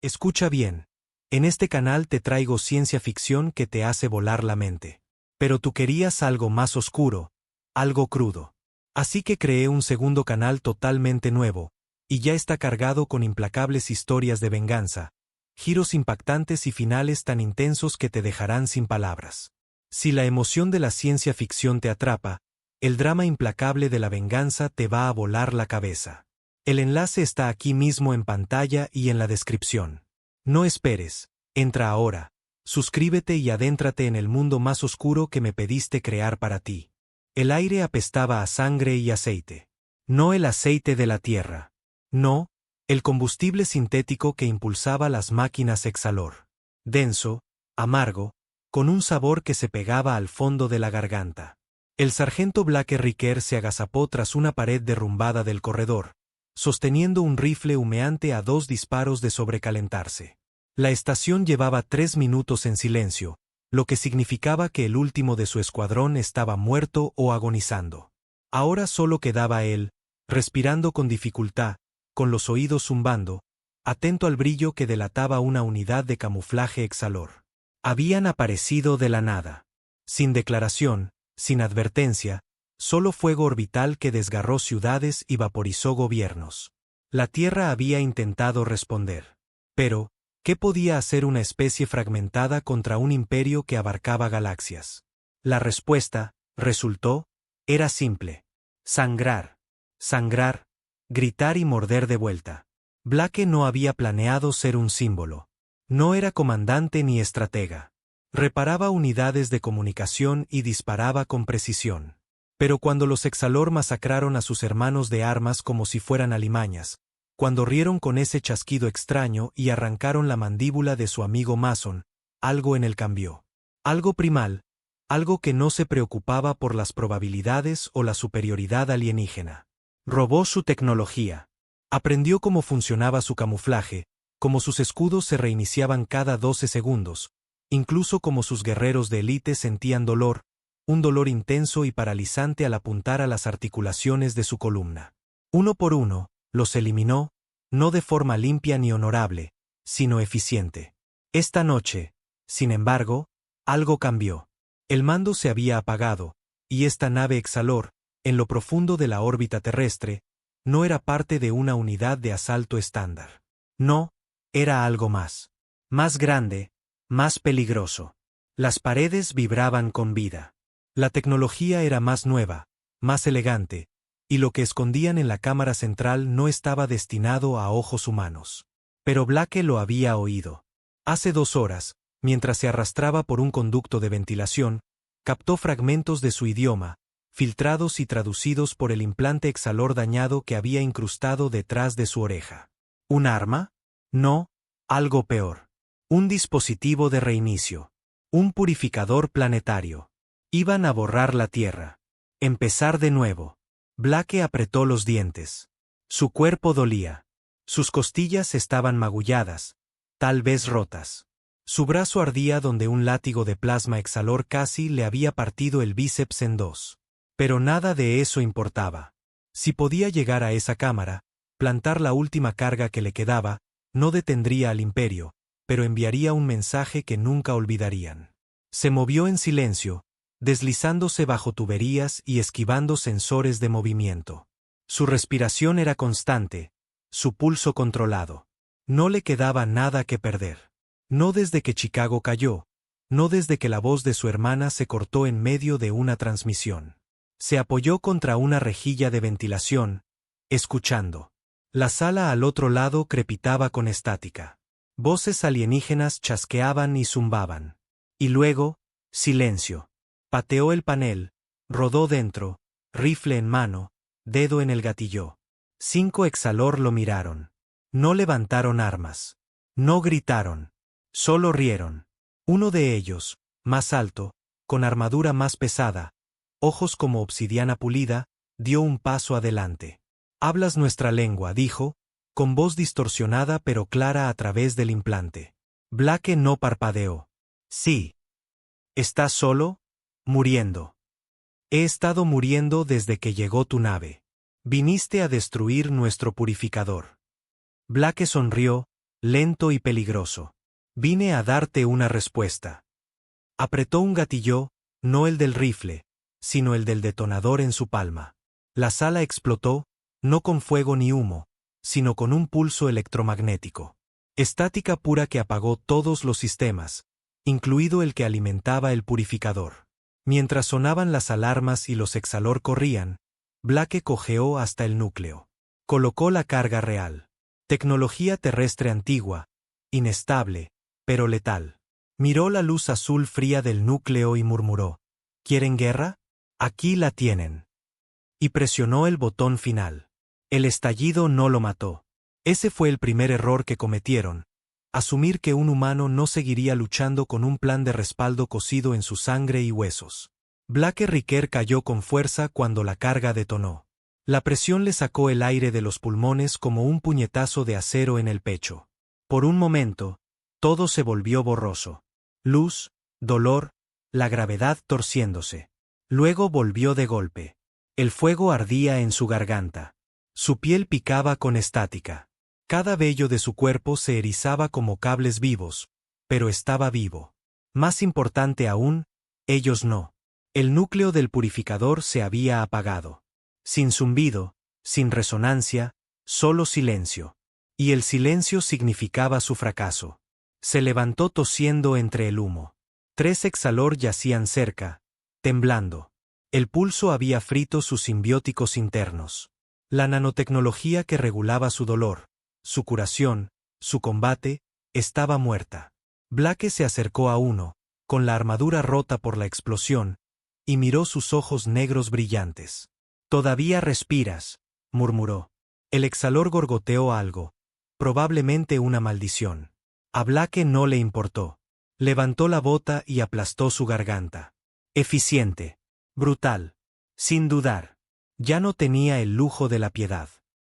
Escucha bien. En este canal te traigo ciencia ficción que te hace volar la mente. Pero tú querías algo más oscuro, algo crudo. Así que creé un segundo canal totalmente nuevo, y ya está cargado con implacables historias de venganza, giros impactantes y finales tan intensos que te dejarán sin palabras. Si la emoción de la ciencia ficción te atrapa, el drama implacable de la venganza te va a volar la cabeza. El enlace está aquí mismo en pantalla y en la descripción. No esperes, entra ahora, suscríbete y adéntrate en el mundo más oscuro que me pediste crear para ti. El aire apestaba a sangre y aceite. No el aceite de la tierra. No, el combustible sintético que impulsaba las máquinas Exalor. Denso, amargo, con un sabor que se pegaba al fondo de la garganta. El sargento Blake Ricker se agazapó tras una pared derrumbada del corredor, sosteniendo un rifle humeante a 2 disparos de sobrecalentarse. La estación llevaba 3 minutos en silencio, lo que significaba que el último de su escuadrón estaba muerto o agonizando. Ahora solo quedaba él, respirando con dificultad, con los oídos zumbando, atento al brillo que delataba una unidad de camuflaje Exalor. Habían aparecido de la nada. Sin declaración, sin advertencia, solo fuego orbital que desgarró ciudades y vaporizó gobiernos. La Tierra había intentado responder. Pero, ¿qué podía hacer una especie fragmentada contra un imperio que abarcaba galaxias? La respuesta, resultó, era simple. Sangrar. Sangrar, gritar y morder de vuelta. Blake no había planeado ser un símbolo. No era comandante ni estratega. Reparaba unidades de comunicación y disparaba con precisión. Pero cuando los Exalor masacraron a sus hermanos de armas como si fueran alimañas, cuando rieron con ese chasquido extraño y arrancaron la mandíbula de su amigo Mason, algo en él cambió. Algo primal, algo que no se preocupaba por las probabilidades o la superioridad alienígena. Robó su tecnología. Aprendió cómo funcionaba su camuflaje, cómo sus escudos se reiniciaban cada 12 segundos, incluso cómo sus guerreros de élite sentían dolor, un dolor intenso y paralizante al apuntar a las articulaciones de su columna. Uno por uno, los eliminó, no de forma limpia ni honorable, sino eficiente. Esta noche, sin embargo, algo cambió. El mando se había apagado, y esta nave Exalor, en lo profundo de la órbita terrestre, no era parte de una unidad de asalto estándar. No, era algo más. Más grande, más peligroso. Las paredes vibraban con vida. La tecnología era más nueva, más elegante, y lo que escondían en la cámara central no estaba destinado a ojos humanos. Pero Blake lo había oído. Hace 2 horas, mientras se arrastraba por un conducto de ventilación, captó fragmentos de su idioma, filtrados y traducidos por el implante Exalor dañado que había incrustado detrás de su oreja. ¿Un arma? No, algo peor. Un dispositivo de reinicio. Un purificador planetario. Iban a borrar la Tierra. Empezar de nuevo. Blake apretó los dientes. Su cuerpo dolía. Sus costillas estaban magulladas, tal vez rotas. Su brazo ardía donde un látigo de plasma Exalor casi le había partido el bíceps en 2. Pero nada de eso importaba. Si podía llegar a esa cámara, plantar la última carga que le quedaba, no detendría al imperio, pero enviaría un mensaje que nunca olvidarían. Se movió en silencio, deslizándose bajo tuberías y esquivando sensores de movimiento. Su respiración era constante, su pulso controlado. No le quedaba nada que perder. No desde que Chicago cayó, no desde que la voz de su hermana se cortó en medio de una transmisión. Se apoyó contra una rejilla de ventilación, escuchando. La sala al otro lado crepitaba con estática. Voces alienígenas chasqueaban y zumbaban. Y luego, silencio. Pateó el panel, rodó dentro, rifle en mano, dedo en el gatillo. 5 Exalor lo miraron. No levantaron armas. No gritaron. Solo rieron. Uno de ellos, más alto, con armadura más pesada, ojos como obsidiana pulida, dio un paso adelante. «Hablas nuestra lengua», dijo, con voz distorsionada pero clara a través del implante. Blake no parpadeó. «Sí». «¿Estás solo?» «Muriendo». «He estado muriendo desde que llegó tu nave. Viniste a destruir nuestro purificador». Blake sonrió, lento y peligroso. Vine a darte una respuesta. Apretó un gatillo, no el del rifle, sino el del detonador en su palma. La sala explotó, no con fuego ni humo, sino con un pulso electromagnético. Estática pura que apagó todos los sistemas, incluido el que alimentaba el purificador. Mientras sonaban las alarmas y los exhalor corrían, Blake cojeó hasta el núcleo. Colocó la carga real. Tecnología terrestre antigua, inestable, pero letal. Miró la luz azul fría del núcleo y murmuró: ¿Quieren guerra? Aquí la tienen. Y presionó el botón final. El estallido no lo mató. Ese fue el primer error que cometieron: asumir que un humano no seguiría luchando con un plan de respaldo cosido en su sangre y huesos. Blake Riquer cayó con fuerza cuando la carga detonó. La presión le sacó el aire de los pulmones como un puñetazo de acero en el pecho. Por un momento, todo se volvió borroso. Luz, dolor, la gravedad torciéndose. Luego volvió de golpe. El fuego ardía en su garganta. Su piel picaba con estática. Cada vello de su cuerpo se erizaba como cables vivos, pero estaba vivo. Más importante aún, ellos no. El núcleo del purificador se había apagado. Sin zumbido, sin resonancia, solo silencio. Y el silencio significaba su fracaso. Se levantó tosiendo entre el humo. 3 exhalor yacían cerca, temblando. El pulso había frito sus simbióticos internos. La nanotecnología que regulaba su dolor, su curación, su combate, estaba muerta. Blake se acercó a uno, con la armadura rota por la explosión, y miró sus ojos negros brillantes. «Todavía respiras», murmuró. El exhalor gorgoteó algo, probablemente una maldición. A Blake no le importó. Levantó la bota y aplastó su garganta. Eficiente. Brutal. Sin dudar. Ya no tenía el lujo de la piedad.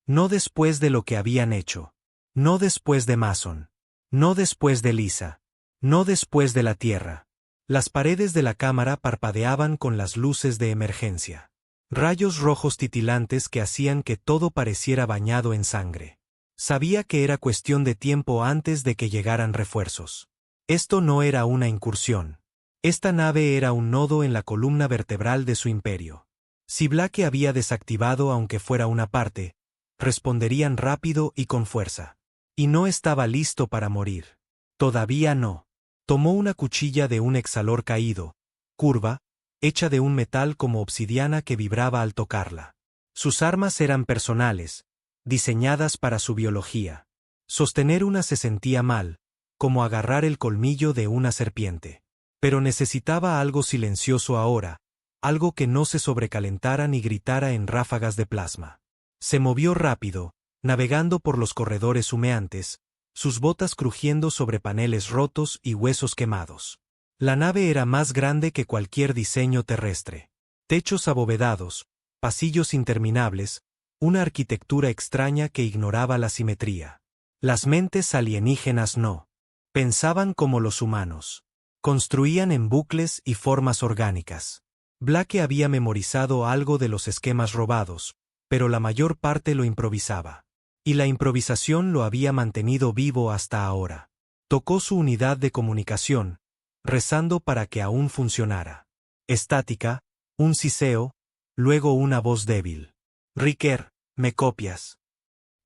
No después de lo que habían hecho. No después de Mason. No después de Lisa. No después de la Tierra. Las paredes de la cámara parpadeaban con las luces de emergencia. Rayos rojos titilantes que hacían que todo pareciera bañado en sangre. Sabía que era cuestión de tiempo antes de que llegaran refuerzos. Esto no era una incursión. Esta nave era un nodo en la columna vertebral de su imperio. Si Blake había desactivado aunque fuera una parte, responderían rápido y con fuerza. Y no estaba listo para morir. Todavía no. Tomó una cuchilla de un exhalor caído, curva, hecha de un metal como obsidiana que vibraba al tocarla. Sus armas eran personales, diseñadas para su biología. Sostener una se sentía mal, como agarrar el colmillo de una serpiente. Pero necesitaba algo silencioso ahora, algo que no se sobrecalentara ni gritara en ráfagas de plasma. Se movió rápido, navegando por los corredores humeantes, sus botas crujiendo sobre paneles rotos y huesos quemados. La nave era más grande que cualquier diseño terrestre. Techos abovedados, pasillos interminables, una arquitectura extraña que ignoraba la simetría. Las mentes alienígenas no. Pensaban como los humanos. Construían en bucles y formas orgánicas. Blake había memorizado algo de los esquemas robados, pero la mayor parte lo improvisaba. Y la improvisación lo había mantenido vivo hasta ahora. Tocó su unidad de comunicación, rezando para que aún funcionara. Estática, un siseo, luego una voz débil. «Riquer, ¿me copias?»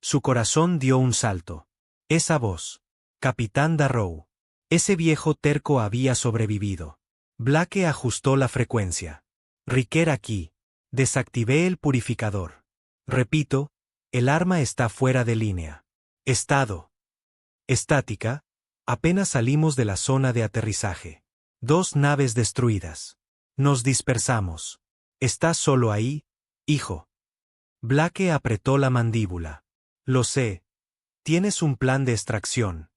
Su corazón dio un salto. Esa voz. Capitán Darrow. Ese viejo terco había sobrevivido. Blake ajustó la frecuencia. «Riquer aquí. Desactivé el purificador. Repito, el arma está fuera de línea. Estado. Estática. Apenas salimos de la zona de aterrizaje. 2 naves destruidas. Nos dispersamos. ¿Estás solo ahí, hijo?» Blake apretó la mandíbula. «Lo sé. Tienes un plan de extracción».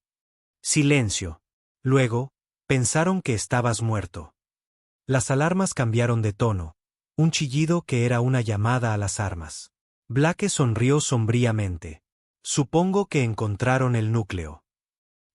Silencio. Luego, pensaron que estabas muerto. Las alarmas cambiaron de tono, un chillido que era una llamada a las armas. Blake sonrió sombríamente. Supongo que encontraron el núcleo.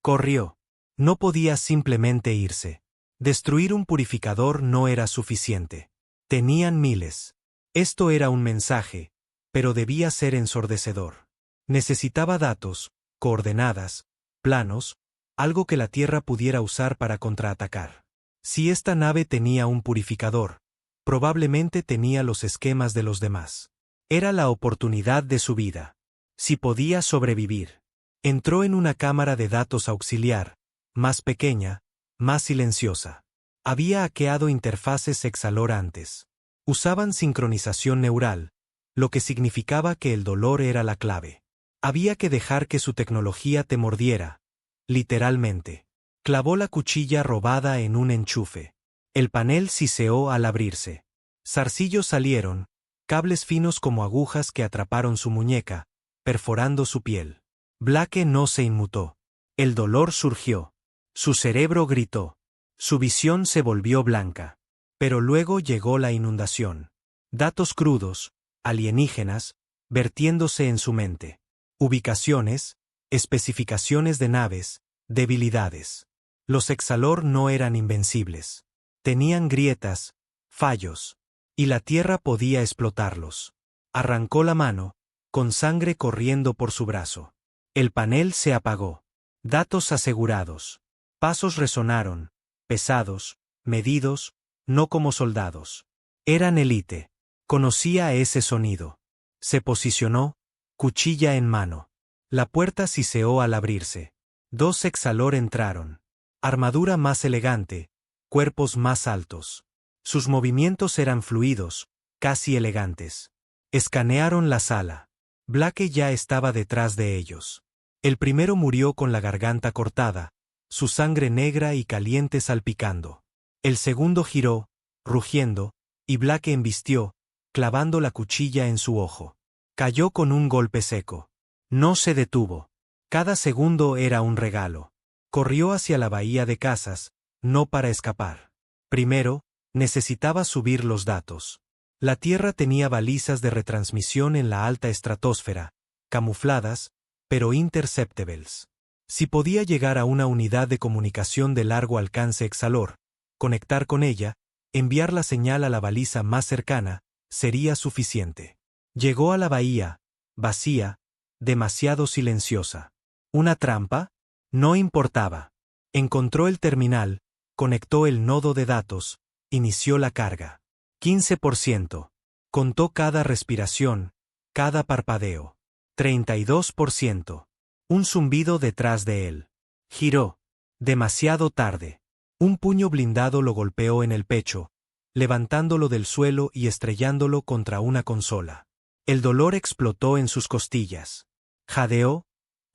Corrió. No podía simplemente irse. Destruir un purificador no era suficiente. Tenían miles. Esto era un mensaje, pero debía ser ensordecedor. Necesitaba datos, coordenadas, planos, algo que la Tierra pudiera usar para contraatacar. Si esta nave tenía un purificador, probablemente tenía los esquemas de los demás. Era la oportunidad de su vida. Si podía sobrevivir. Entró en una cámara de datos auxiliar, más pequeña, más silenciosa. Había hackeado interfaces Exalor antes. Usaban sincronización neural, lo que significaba que el dolor era la clave. Había que dejar que su tecnología te mordiera, literalmente. Clavó la cuchilla robada en un enchufe. El panel siseó al abrirse. Zarcillos salieron, cables finos como agujas que atraparon su muñeca, perforando su piel. Blake no se inmutó. El dolor surgió. Su cerebro gritó. Su visión se volvió blanca. Pero luego llegó la inundación. Datos crudos, alienígenas, vertiéndose en su mente. Ubicaciones, especificaciones de naves, debilidades. Los Exalor no eran invencibles. Tenían grietas, fallos. Y la Tierra podía explotarlos. Arrancó la mano, con sangre corriendo por su brazo. El panel se apagó. Datos asegurados. Pasos resonaron, pesados, medidos, no como soldados. Eran élite. Conocía ese sonido. Se posicionó, cuchilla en mano. La puerta siseó al abrirse. 2 Exalor entraron. Armadura más elegante, cuerpos más altos. Sus movimientos eran fluidos, casi elegantes. Escanearon la sala. Blake ya estaba detrás de ellos. El primero murió con la garganta cortada, su sangre negra y caliente salpicando. El segundo giró, rugiendo, y Blake embistió, clavando la cuchilla en su ojo. Cayó con un golpe seco. No se detuvo. Cada segundo era un regalo. Corrió hacia la bahía de casas, no para escapar. Primero, necesitaba subir los datos. La Tierra tenía balizas de retransmisión en la alta estratosfera, camufladas, pero interceptables. Si podía llegar a una unidad de comunicación de largo alcance Exalor, conectar con ella, enviar la señal a la baliza más cercana, sería suficiente. Llegó a la bahía, vacía, demasiado silenciosa. ¿Una trampa? No importaba. Encontró el terminal, conectó el nodo de datos, inició la carga. 15%. Contó cada respiración, cada parpadeo. 32%. Un zumbido detrás de él. Giró. Demasiado tarde. Un puño blindado lo golpeó en el pecho, levantándolo del suelo y estrellándolo contra una consola. El dolor explotó en sus costillas. Jadeó,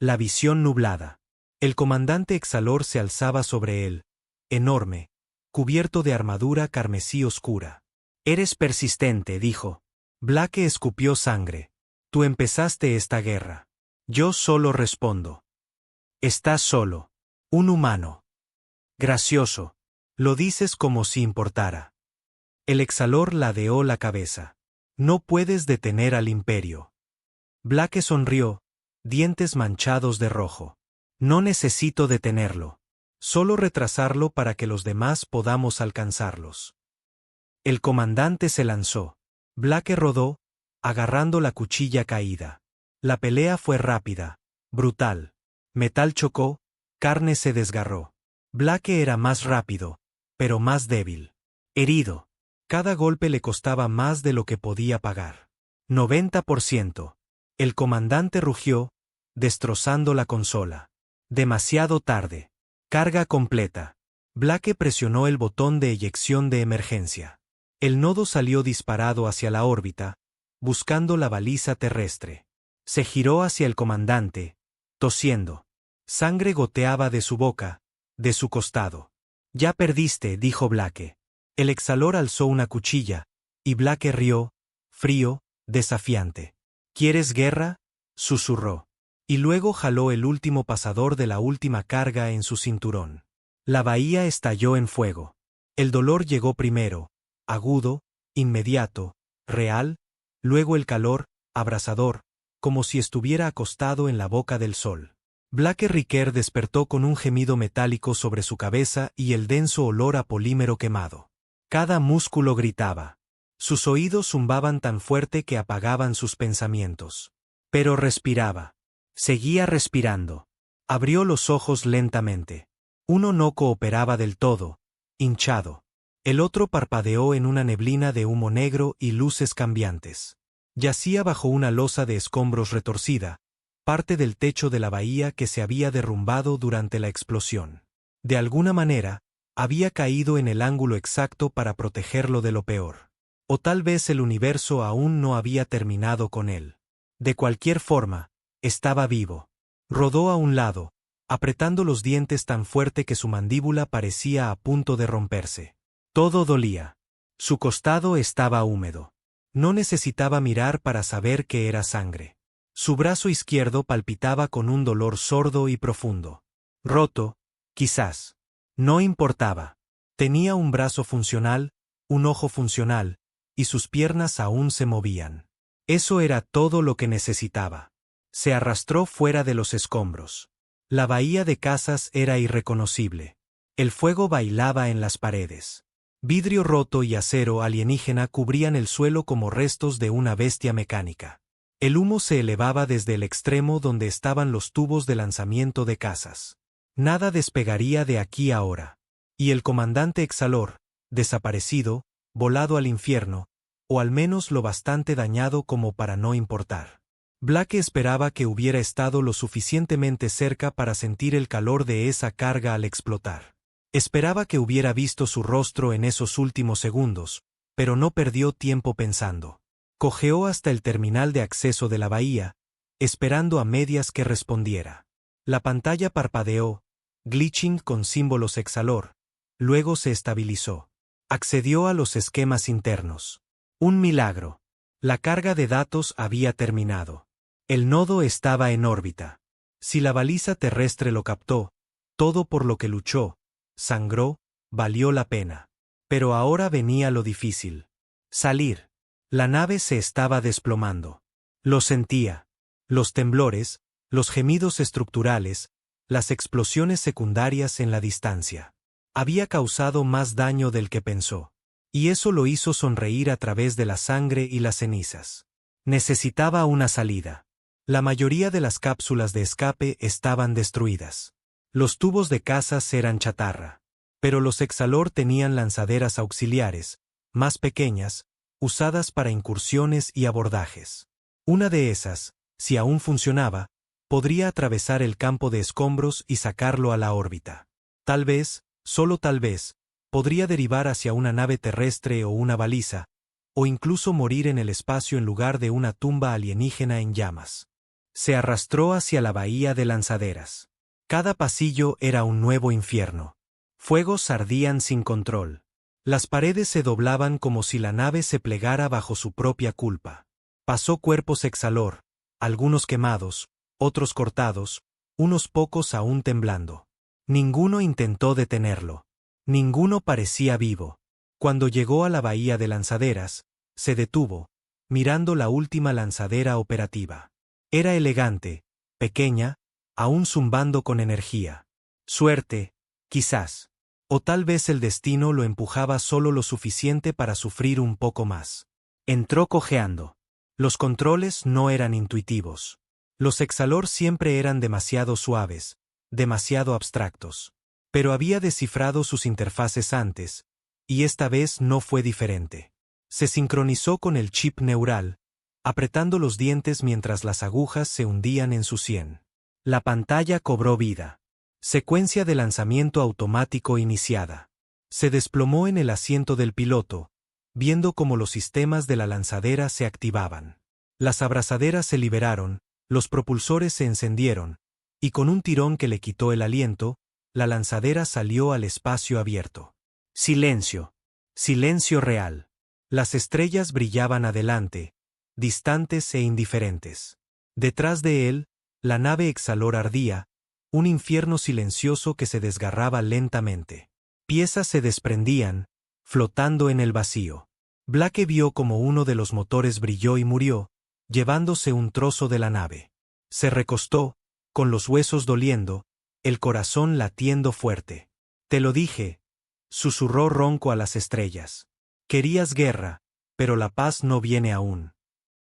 la visión nublada. El comandante Exalor se alzaba sobre él, enorme, cubierto de armadura carmesí oscura. Eres persistente, dijo. Blake escupió sangre. Tú empezaste esta guerra. Yo solo respondo. Estás solo. Un humano. Gracioso. Lo dices como si importara. El Exalor ladeó la cabeza. No puedes detener al imperio. Blake sonrió, dientes manchados de rojo. No necesito detenerlo. Solo retrasarlo para que los demás podamos alcanzarlos. El comandante se lanzó. Blake rodó, agarrando la cuchilla caída. La pelea fue rápida, brutal. Metal chocó, carne se desgarró. Blake era más rápido, pero más débil. Herido. Cada golpe le costaba más de lo que podía pagar. 90%. El comandante rugió, destrozando la consola. Demasiado tarde. Carga completa. Blake presionó el botón de eyección de emergencia. El nodo salió disparado hacia la órbita, buscando la baliza terrestre. Se giró hacia el comandante, tosiendo. Sangre goteaba de su boca, de su costado. Ya perdiste, dijo Blake. El Exalor alzó una cuchilla, y Blake rió, frío, desafiante. ¿Quieres guerra? Susurró. Y luego jaló el último pasador de la última carga en su cinturón. La bahía estalló en fuego. El dolor llegó primero, agudo, inmediato, real, luego el calor, abrasador, como si estuviera acostado en la boca del sol. Blake Riquer despertó con un gemido metálico sobre su cabeza y el denso olor a polímero quemado. Cada músculo gritaba. Sus oídos zumbaban tan fuerte que apagaban sus pensamientos. Pero respiraba. Seguía respirando. Abrió los ojos lentamente. Uno no cooperaba del todo, hinchado. El otro parpadeó en una neblina de humo negro y luces cambiantes. Yacía bajo una losa de escombros retorcida, parte del techo de la bahía que se había derrumbado durante la explosión. De alguna manera, había caído en el ángulo exacto para protegerlo de lo peor. O tal vez el universo aún no había terminado con él. De cualquier forma, estaba vivo. Rodó a un lado, apretando los dientes tan fuerte que su mandíbula parecía a punto de romperse. Todo dolía. Su costado estaba húmedo. No necesitaba mirar para saber que era sangre. Su brazo izquierdo palpitaba con un dolor sordo y profundo. Roto, quizás. No importaba. Tenía un brazo funcional, un ojo funcional, y sus piernas aún se movían. Eso era todo lo que necesitaba. Se arrastró fuera de los escombros. La bahía de casas era irreconocible. El fuego bailaba en las paredes. Vidrio roto y acero alienígena cubrían el suelo como restos de una bestia mecánica. El humo se elevaba desde el extremo donde estaban los tubos de lanzamiento de casas. Nada despegaría de aquí ahora. Y el comandante Exalor, desaparecido, volado al infierno, o al menos lo bastante dañado como para no importar. Blake esperaba que hubiera estado lo suficientemente cerca para sentir el calor de esa carga al explotar. Esperaba que hubiera visto su rostro en esos últimos segundos, pero no perdió tiempo pensando. Cojeó hasta el terminal de acceso de la bahía, esperando a medias que respondiera. La pantalla parpadeó, glitching con símbolos Exalor, luego se estabilizó. Accedió a los esquemas internos. Un milagro. La carga de datos había terminado. El nodo estaba en órbita. Si la baliza terrestre lo captó, todo por lo que luchó, sangró, valió la pena. Pero ahora venía lo difícil. Salir. La nave se estaba desplomando. Lo sentía. Los temblores, los gemidos estructurales, las explosiones secundarias en la distancia. Había causado más daño del que pensó. Y eso lo hizo sonreír a través de la sangre y las cenizas. Necesitaba una salida. La mayoría de las cápsulas de escape estaban destruidas. Los tubos de casas eran chatarra. Pero los Exalor tenían lanzaderas auxiliares, más pequeñas, usadas para incursiones y abordajes. Una de esas, si aún funcionaba, podría atravesar el campo de escombros y sacarlo a la órbita. Tal vez, solo tal vez, podría derivar hacia una nave terrestre o una baliza, o incluso morir en el espacio en lugar de una tumba alienígena en llamas. Se arrastró hacia la bahía de lanzaderas. Cada pasillo era un nuevo infierno. Fuegos ardían sin control. Las paredes se doblaban como si la nave se plegara bajo su propia culpa. Pasó cuerpos Exalor, algunos quemados, otros cortados, unos pocos aún temblando. Ninguno intentó detenerlo. Ninguno parecía vivo. Cuando llegó a la bahía de lanzaderas, se detuvo, mirando la última lanzadera operativa. Era elegante, pequeña, aún zumbando con energía. Suerte, quizás. O tal vez el destino lo empujaba solo lo suficiente para sufrir un poco más. Entró cojeando. Los controles no eran intuitivos. Los Exalor siempre eran demasiado suaves, demasiado abstractos. Pero había descifrado sus interfaces antes, y esta vez no fue diferente. Se sincronizó con el chip neural, apretando los dientes mientras las agujas se hundían en su sien. La pantalla cobró vida. Secuencia de lanzamiento automático iniciada. Se desplomó en el asiento del piloto, viendo cómo los sistemas de la lanzadera se activaban. Las abrazaderas se liberaron, los propulsores se encendieron, y con un tirón que le quitó el aliento, la lanzadera salió al espacio abierto. Silencio. Silencio real. Las estrellas brillaban adelante, distantes e indiferentes. Detrás de él, la nave Exalor ardía, un infierno silencioso que se desgarraba lentamente. Piezas se desprendían, flotando en el vacío. Blake vio como uno de los motores brilló y murió, llevándose un trozo de la nave. Se recostó, con los huesos doliendo, el corazón latiendo fuerte. Te lo dije, susurró ronco a las estrellas. Querías guerra, pero la paz no viene aún.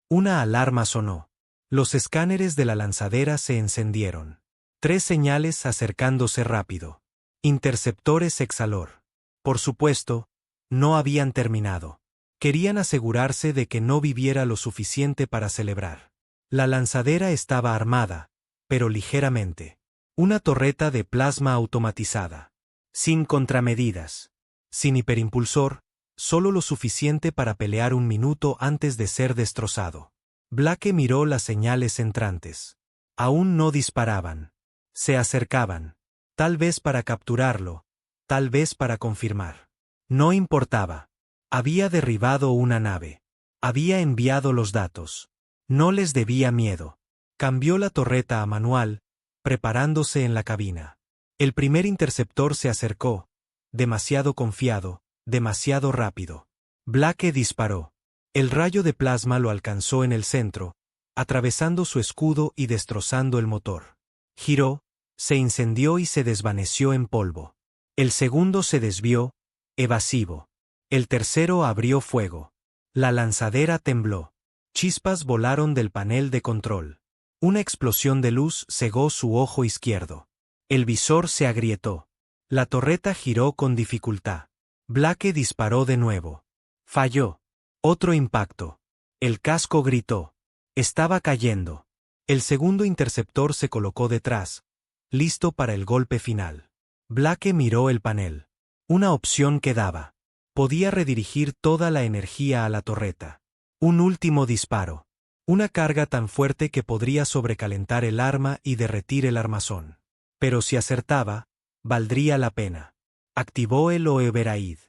Una alarma sonó. Los escáneres de la lanzadera se encendieron. 3 señales acercándose rápido. Interceptores Exalor. Por supuesto, no habían terminado. Querían asegurarse de que no viviera lo suficiente para celebrar. La lanzadera estaba armada, pero ligeramente. Una torreta de plasma automatizada. Sin contramedidas. Sin hiperimpulsor, solo lo suficiente para pelear un minuto antes de ser destrozado. Blake miró las señales entrantes. Aún no disparaban. Se acercaban. Tal vez para capturarlo, tal vez para confirmar. No importaba. Había derribado una nave. Había enviado los datos. No les debía miedo. Cambió la torreta a manual, preparándose en la cabina. El primer interceptor se acercó, demasiado confiado, demasiado rápido. Blake disparó. El rayo de plasma lo alcanzó en el centro, atravesando su escudo y destrozando el motor. Giró, se incendió y se desvaneció en polvo. El segundo se desvió, evasivo. El tercero abrió fuego. La lanzadera tembló. Chispas volaron del panel de control. Una explosión de luz cegó su ojo izquierdo. El visor se agrietó. La torreta giró con dificultad. Blake disparó de nuevo. Falló. Otro impacto. El casco gritó. Estaba cayendo. El segundo interceptor se colocó detrás, listo para el golpe final. Blake miró el panel. Una opción quedaba. Podía redirigir toda la energía a la torreta. Un último disparo. Una carga tan fuerte que podría sobrecalentar el arma y derretir el armazón. Pero si acertaba, valdría la pena. Activó el Oeberaid.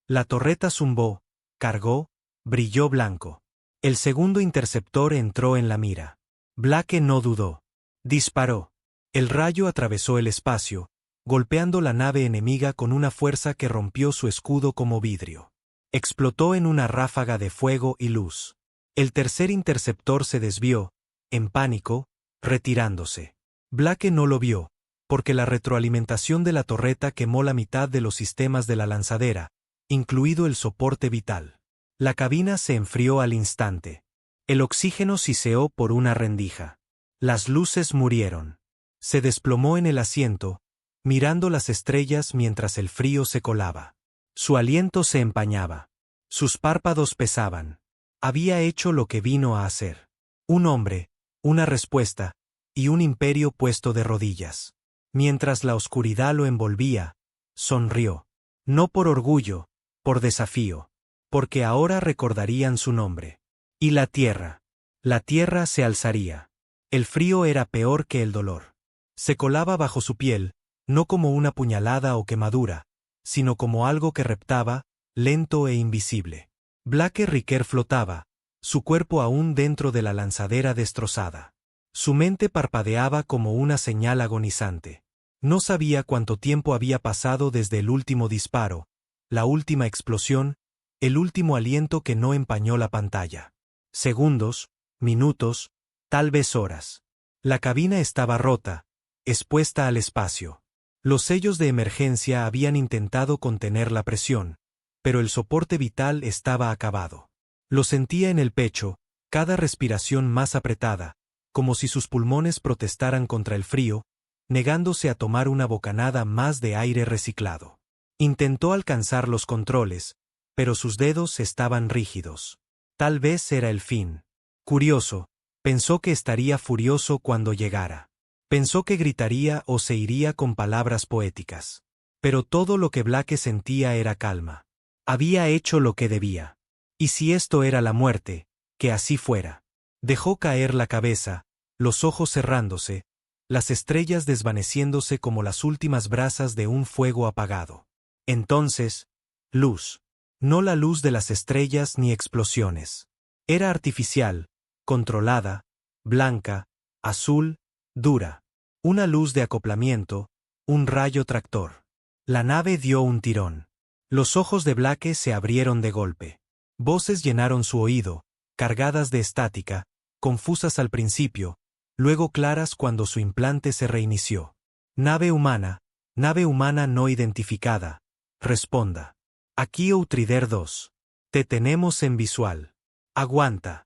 La torreta zumbó, cargó, brilló blanco. El segundo interceptor entró en la mira. Blake no dudó. Disparó. El rayo atravesó el espacio, golpeando la nave enemiga con una fuerza que rompió su escudo como vidrio. Explotó en una ráfaga de fuego y luz. El tercer interceptor se desvió, en pánico, retirándose. Blake no lo vio, porque la retroalimentación de la torreta quemó la mitad de los sistemas de la lanzadera, incluido el soporte vital. La cabina se enfrió al instante. El oxígeno siseó por una rendija. Las luces murieron. Se desplomó en el asiento, mirando las estrellas mientras el frío se colaba. Su aliento se empañaba. Sus párpados pesaban. Había hecho lo que vino a hacer. Un hombre, una respuesta, y un imperio puesto de rodillas. Mientras la oscuridad lo envolvía, sonrió. No por orgullo, por desafío. Porque ahora recordarían su nombre. Y la tierra. La tierra se alzaría. El frío era peor que el dolor. Se colaba bajo su piel, no como una puñalada o quemadura, sino como algo que reptaba, lento e invisible. Blake Riker flotaba, su cuerpo aún dentro de la lanzadera destrozada. Su mente parpadeaba como una señal agonizante. No sabía cuánto tiempo había pasado desde el último disparo, la última explosión, el último aliento que no empañó la pantalla. Segundos, minutos, tal vez horas. La cabina estaba rota, expuesta al espacio. Los sellos de emergencia habían intentado contener la presión, pero el soporte vital estaba acabado. Lo sentía en el pecho, cada respiración más apretada, como si sus pulmones protestaran contra el frío, negándose a tomar una bocanada más de aire reciclado. Intentó alcanzar los controles, pero sus dedos estaban rígidos. Tal vez era el fin. Curioso, pensó que estaría furioso cuando llegara. Pensó que gritaría o se iría con palabras poéticas. Pero todo lo que Blake sentía era calma. Había hecho lo que debía. Y si esto era la muerte, que así fuera. Dejó caer la cabeza, los ojos cerrándose, las estrellas desvaneciéndose como las últimas brasas de un fuego apagado. Entonces, luz. No la luz de las estrellas ni explosiones. Era artificial, controlada, blanca, azul, dura. Una luz de acoplamiento, un rayo tractor. La nave dio un tirón. Los ojos de Blake se abrieron de golpe. Voces llenaron su oído, cargadas de estática, confusas al principio, luego claras cuando su implante se reinició. Nave humana no identificada, responda. Aquí Outrider 2. Te tenemos en visual. Aguanta.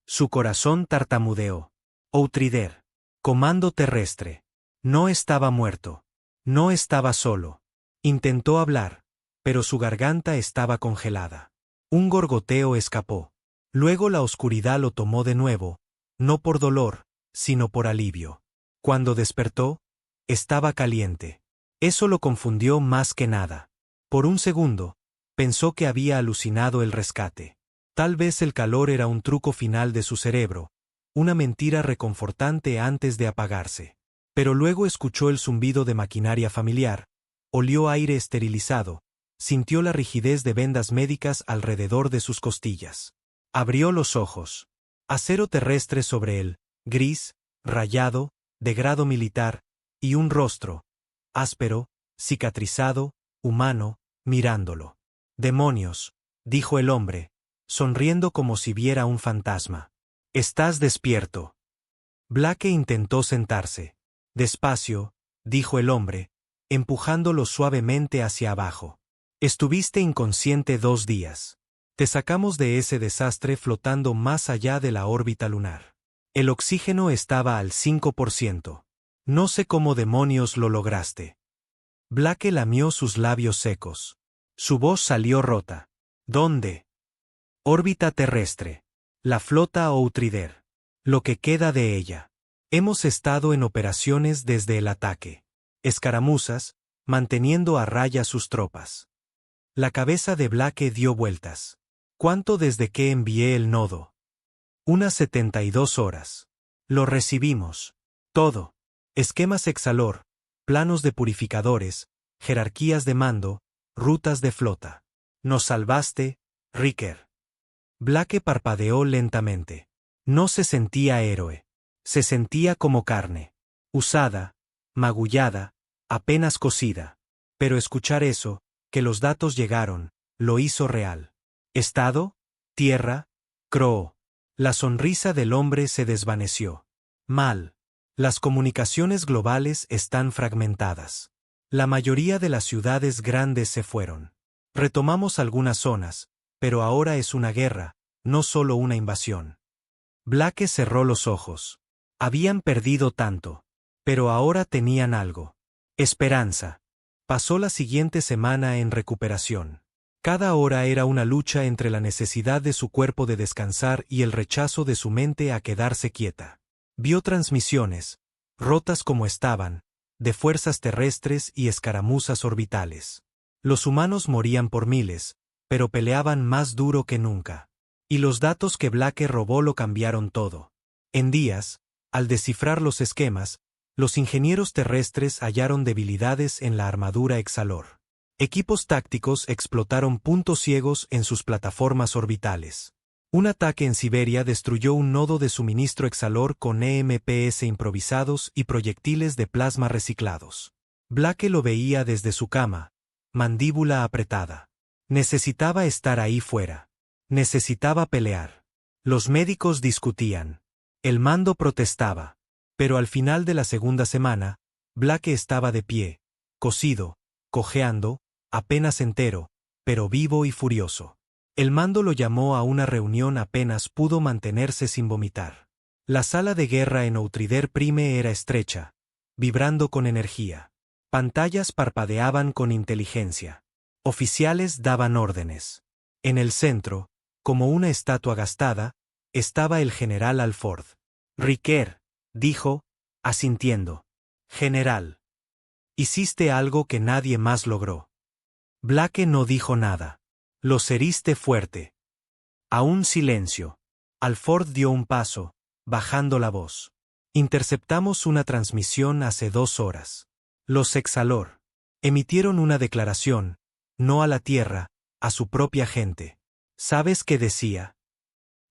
Su corazón tartamudeó. Outrider. Comando terrestre. No estaba muerto. No estaba solo. Intentó hablar, pero su garganta estaba congelada. Un gorgoteo escapó. Luego la oscuridad lo tomó de nuevo, no por dolor, sino por alivio. Cuando despertó, estaba caliente. Eso lo confundió más que nada. Por un segundo, pensó que había alucinado el rescate. Tal vez el calor era un truco final de su cerebro, una mentira reconfortante antes de apagarse. Pero luego escuchó el zumbido de maquinaria familiar, olió aire esterilizado, sintió la rigidez de vendas médicas alrededor de sus costillas. Abrió los ojos. Acero terrestre sobre él, gris, rayado, de grado militar, y un rostro, áspero, cicatrizado, humano, mirándolo. «Demonios», dijo el hombre, sonriendo como si viera un fantasma. «Estás despierto». Blake intentó sentarse. «Despacio», dijo el hombre, empujándolo suavemente hacia abajo. «Estuviste inconsciente 2 días. Te sacamos de ese desastre flotando más allá de la órbita lunar. El oxígeno estaba al 5%. No sé cómo demonios lo lograste». Blake lamió sus labios secos. Su voz salió rota. «¿Dónde?» «Órbita terrestre. La flota Outrider. Lo que queda de ella. Hemos estado en operaciones desde el ataque. Escaramuzas, manteniendo a raya sus tropas». La cabeza de Blake dio vueltas. «¿Cuánto desde que envié el nodo?» «Unas 72 horas. Lo recibimos. Todo. Esquemas Exalor, planos de purificadores, jerarquías de mando, rutas de flota. Nos salvaste, Riker». Blake parpadeó lentamente. No se sentía héroe. Se sentía como carne. Usada, magullada, apenas cocida. Pero escuchar eso, que los datos llegaron, lo hizo real. «¿Estado? Tierra?» croó. La sonrisa del hombre se desvaneció. «Mal. Las comunicaciones globales están fragmentadas. La mayoría de las ciudades grandes se fueron. Retomamos algunas zonas, pero ahora es una guerra, no solo una invasión». Blake cerró los ojos. Habían perdido tanto. Pero ahora tenían algo. Esperanza. Pasó la siguiente semana en recuperación. Cada hora era una lucha entre la necesidad de su cuerpo de descansar y el rechazo de su mente a quedarse quieta. Vio transmisiones, rotas como estaban, de fuerzas terrestres y escaramuzas orbitales. Los humanos morían por miles, pero peleaban más duro que nunca. Y los datos que Blake robó lo cambiaron todo. En días, al descifrar los esquemas, los ingenieros terrestres hallaron debilidades en la armadura Exalor. Equipos tácticos explotaron puntos ciegos en sus plataformas orbitales. Un ataque en Siberia destruyó un nodo de suministro Exalor con EMPs improvisados y proyectiles de plasma reciclados. Blake lo veía desde su cama, mandíbula apretada. Necesitaba estar ahí fuera. Necesitaba pelear. Los médicos discutían. El mando protestaba. Pero al final de la segunda semana, Blake estaba de pie, cosido, cojeando, apenas entero, pero vivo y furioso. El mando lo llamó a una reunión apenas pudo mantenerse sin vomitar. La sala de guerra en Outrider Prime era estrecha, vibrando con energía. Pantallas parpadeaban con inteligencia. Oficiales daban órdenes. En el centro, como una estatua gastada, estaba el general Alford. «Riker», dijo, asintiendo. «General. Hiciste algo que nadie más logró». Blake no dijo nada. «Los heriste fuerte». Aún silencio. Alford dio un paso, bajando la voz. «Interceptamos una transmisión hace 2 horas. Los Exalor emitieron una declaración, no a la Tierra, a su propia gente. ¿Sabes qué decía?»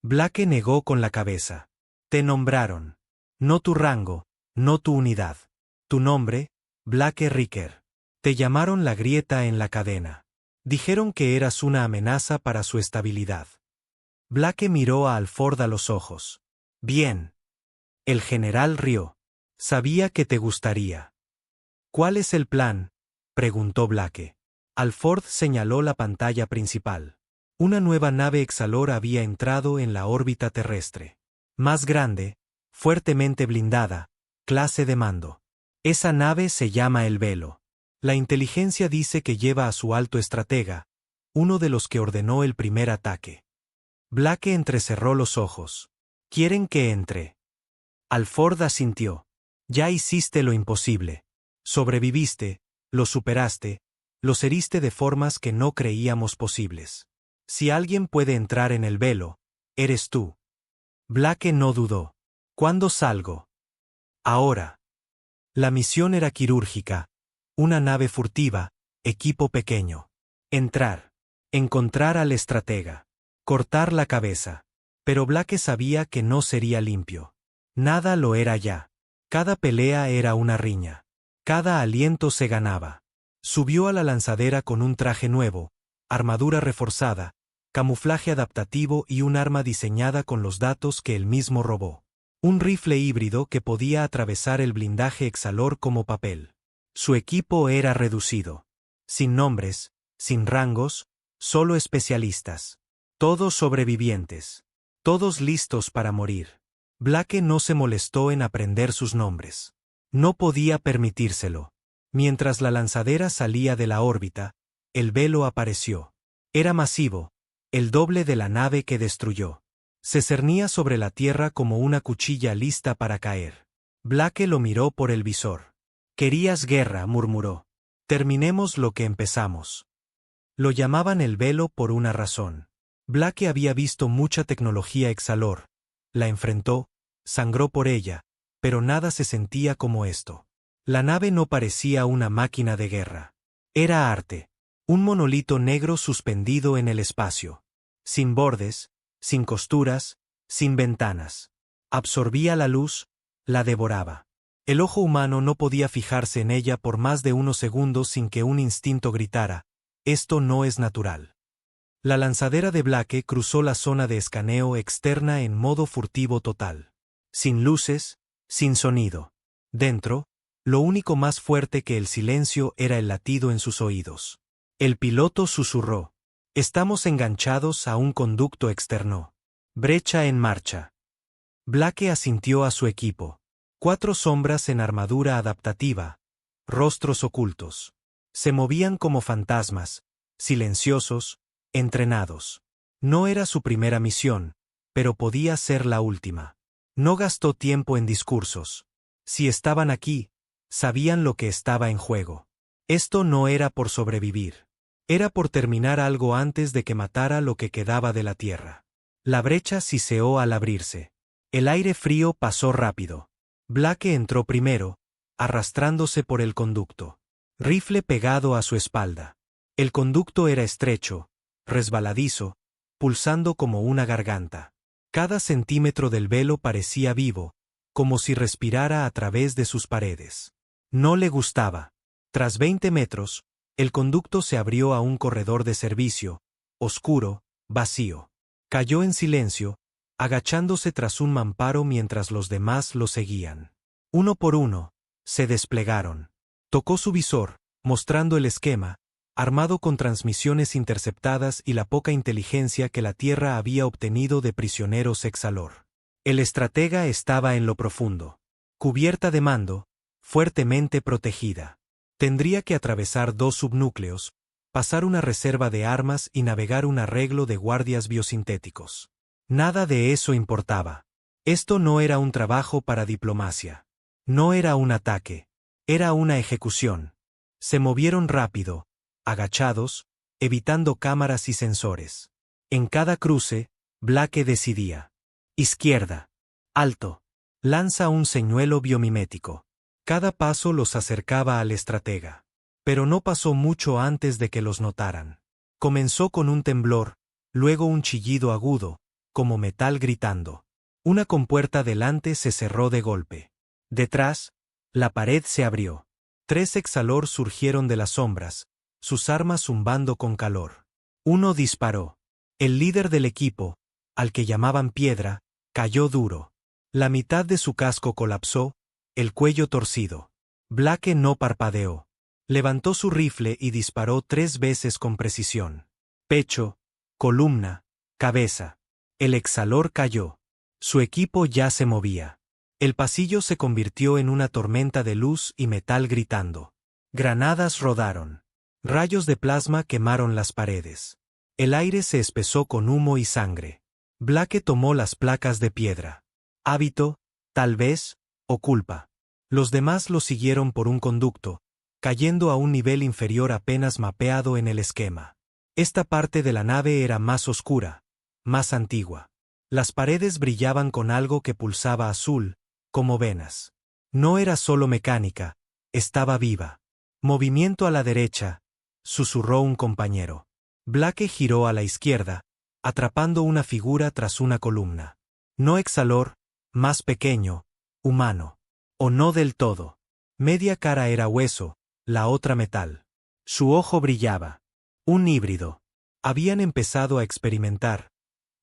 Blake negó con la cabeza. «Te nombraron. No tu rango, no tu unidad. Tu nombre, Blake Riker. Te llamaron la grieta en la cadena. Dijeron que eras una amenaza para su estabilidad». Blake miró a Alford a los ojos. «Bien». El general rió. «Sabía que te gustaría». «¿Cuál es el plan?», preguntó Blake. Alford señaló la pantalla principal. Una nueva nave Exalor había entrado en la órbita terrestre. Más grande, fuertemente blindada, clase de mando. Esa nave se llama el Velo. La inteligencia dice que lleva a su alto estratega, uno de los que ordenó el primer ataque. Blake entrecerró los ojos. ¿Quieren que entre? Alford asintió. Ya hiciste lo imposible. Sobreviviste, lo superaste, los heriste de formas que no creíamos posibles. Si alguien puede entrar en el Velo, eres tú. Blake no dudó. ¿Cuándo salgo? Ahora. La misión era quirúrgica. Una nave furtiva, equipo pequeño. Entrar. Encontrar al estratega. Cortar la cabeza. Pero Blake sabía que no sería limpio. Nada lo era ya. Cada pelea era una riña. Cada aliento se ganaba. Subió a la lanzadera con un traje nuevo, armadura reforzada, camuflaje adaptativo y un arma diseñada con los datos que él mismo robó. Un rifle híbrido que podía atravesar el blindaje Exalor como papel. Su equipo era reducido. Sin nombres, sin rangos, solo especialistas. Todos sobrevivientes. Todos listos para morir. Blake no se molestó en aprender sus nombres. No podía permitírselo. Mientras la lanzadera salía de la órbita, el Velo apareció. Era masivo, el doble de la nave que destruyó. Se cernía sobre la tierra como una cuchilla lista para caer. Blake lo miró por el visor. «Querías guerra», murmuró. «Terminemos lo que empezamos». Lo llamaban el Velo por una razón. Blake había visto mucha tecnología Exalor, la enfrentó, sangró por ella, pero nada se sentía como esto. La nave no parecía una máquina de guerra. Era arte. Un monolito negro suspendido en el espacio. Sin bordes, sin costuras, sin ventanas. Absorbía la luz, la devoraba. El ojo humano no podía fijarse en ella por más de unos segundos sin que un instinto gritara: «Esto no es natural». La lanzadera de Blake cruzó la zona de escaneo externa en modo furtivo total. Sin luces, sin sonido. Dentro, lo único más fuerte que el silencio era el latido en sus oídos. El piloto susurró: «Estamos enganchados a un conducto externo. Brecha en marcha». Blake asintió a su equipo. 4 sombras en armadura adaptativa, rostros ocultos. Se movían como fantasmas, silenciosos, entrenados. No era su primera misión, pero podía ser la última. No gastó tiempo en discursos. Si estaban aquí, sabían lo que estaba en juego. Esto no era por sobrevivir. Era por terminar algo antes de que matara lo que quedaba de la tierra. La brecha siseó al abrirse. El aire frío pasó rápido. Blake entró primero, arrastrándose por el conducto. Rifle pegado a su espalda. El conducto era estrecho, resbaladizo, pulsando como una garganta. Cada centímetro del Velo parecía vivo, como si respirara a través de sus paredes. No le gustaba. Tras 20 metros, el conducto se abrió a un corredor de servicio, oscuro, vacío. Cayó en silencio, agachándose tras un mamparo mientras los demás lo seguían. Uno por uno, se desplegaron. Tocó su visor, mostrando el esquema, armado con transmisiones interceptadas y la poca inteligencia que la Tierra había obtenido de prisioneros Exalor. El estratega estaba en lo profundo. Cubierta de mando, fuertemente protegida. Tendría que atravesar 2 subnúcleos, pasar una reserva de armas y navegar un arreglo de guardias biosintéticos. Nada de eso importaba. Esto no era un trabajo para diplomacia. No era un ataque. Era una ejecución. Se movieron rápido, agachados, evitando cámaras y sensores. En cada cruce, Blake decidía. Izquierda. Alto. Lanza un señuelo biomimético. Cada paso los acercaba al estratega. Pero no pasó mucho antes de que los notaran. Comenzó con un temblor, luego un chillido agudo, como metal gritando. Una compuerta delante se cerró de golpe. Detrás, la pared se abrió. 3 Exalor surgieron de las sombras, sus armas zumbando con calor. Uno disparó. El líder del equipo, al que llamaban Piedra, cayó duro. La mitad de su casco colapsó, el cuello torcido. Blake no parpadeó. Levantó su rifle y disparó 3 veces con precisión. Pecho, columna, cabeza. El Exalor cayó. Su equipo ya se movía. El pasillo se convirtió en una tormenta de luz y metal gritando. Granadas rodaron. Rayos de plasma quemaron las paredes. El aire se espesó con humo y sangre. Blake tomó las placas de piedra. Hábito, tal vez, o culpa. Los demás lo siguieron por un conducto, cayendo a un nivel inferior apenas mapeado en el esquema. Esta parte de la nave era más oscura, más antigua. Las paredes brillaban con algo que pulsaba azul, como venas. No era solo mecánica, estaba viva. Movimiento a la derecha, susurró un compañero. Blake giró a la izquierda, atrapando una figura tras una columna. No Exalor, más pequeño, humano. O no del todo. Media cara era hueso, la otra metal. Su ojo brillaba. Un híbrido. Habían empezado a experimentar,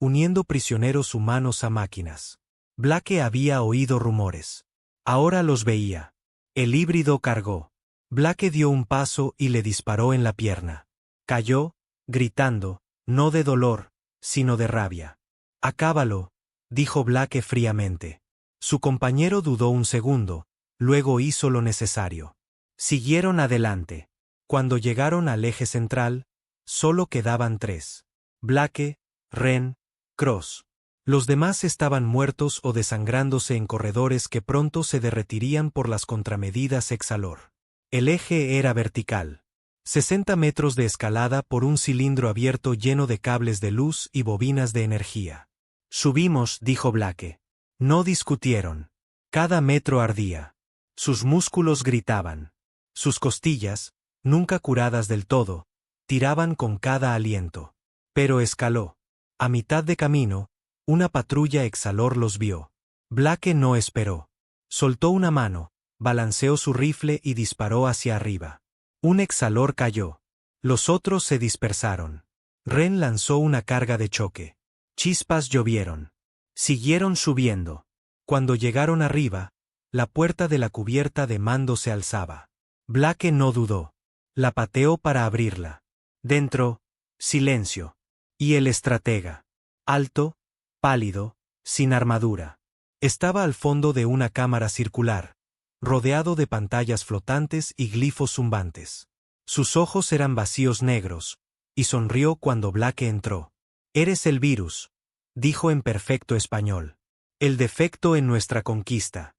uniendo prisioneros humanos a máquinas. Blake había oído rumores. Ahora los veía. El híbrido cargó. Blake dio un paso y le disparó en la pierna. Cayó, gritando, no de dolor, sino de rabia. Acábalo, dijo Blake fríamente. Su compañero dudó un segundo, luego hizo lo necesario. Siguieron adelante. Cuando llegaron al eje central, solo quedaban 3. Blake, Ren, Cross. Los demás estaban muertos o desangrándose en corredores que pronto se derretirían por las contramedidas Exalor. El eje era vertical. 60 metros de escalada por un cilindro abierto lleno de cables de luz y bobinas de energía. Subimos, dijo Blake. No discutieron. Cada metro ardía. Sus músculos gritaban. Sus costillas, nunca curadas del todo, tiraban con cada aliento. Pero escaló. A mitad de camino, una patrulla Exalor los vio. Blake no esperó. Soltó una mano, balanceó su rifle y disparó hacia arriba. Un Exalor cayó. Los otros se dispersaron. Ren lanzó una carga de choque. Chispas llovieron. Siguieron subiendo. Cuando llegaron arriba, la puerta de la cubierta de mando se alzaba. Blake no dudó. La pateó para abrirla. Dentro, silencio. Y el estratega. Alto, pálido, sin armadura. Estaba al fondo de una cámara circular, rodeado de pantallas flotantes y glifos zumbantes. Sus ojos eran vacíos negros, y sonrió cuando Blake entró. «Eres el virus», dijo en perfecto español. «El defecto en nuestra conquista».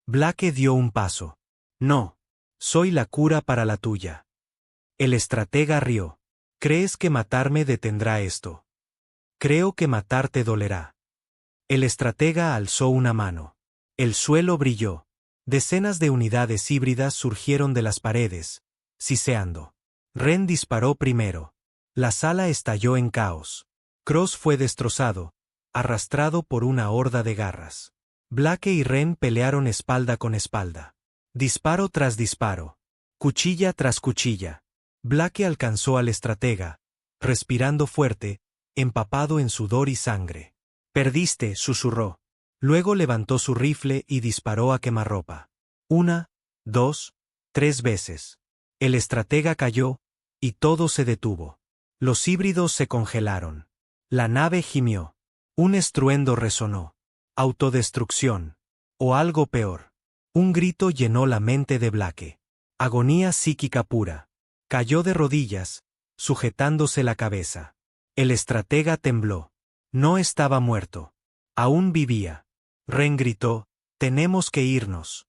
Blake dio un paso. «No. Soy la cura para la tuya». El estratega rió. «¿Crees que matarme detendrá esto? Creo que matarte dolerá». El estratega alzó una mano. El suelo brilló. Decenas de unidades híbridas surgieron de las paredes, siseando. Ren disparó primero. La sala estalló en caos. Cross fue destrozado, arrastrado por una horda de garras. Blake y Ren pelearon espalda con espalda. Disparo tras disparo. Cuchilla tras cuchilla. Blake alcanzó al estratega, respirando fuerte, empapado en sudor y sangre. «Perdiste», susurró. Luego levantó su rifle y disparó a quemarropa. 1, 2, 3 veces. El estratega cayó, y todo se detuvo. Los híbridos se congelaron. La nave gimió. Un estruendo resonó. Autodestrucción. O algo peor. Un grito llenó la mente de Blake. Agonía psíquica pura. Cayó de rodillas, sujetándose la cabeza. El estratega tembló. No estaba muerto. Aún vivía. Ren gritó, «Tenemos que irnos».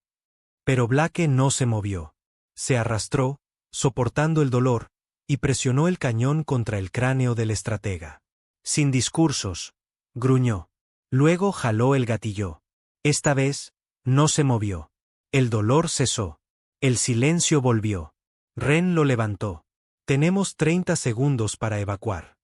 Pero Blake no se movió. Se arrastró, soportando el dolor, y presionó el cañón contra el cráneo del estratega. «Sin discursos», gruñó. Luego jaló el gatillo. Esta vez, no se movió. El dolor cesó. El silencio volvió. Ren lo levantó. «Tenemos 30 segundos para evacuar».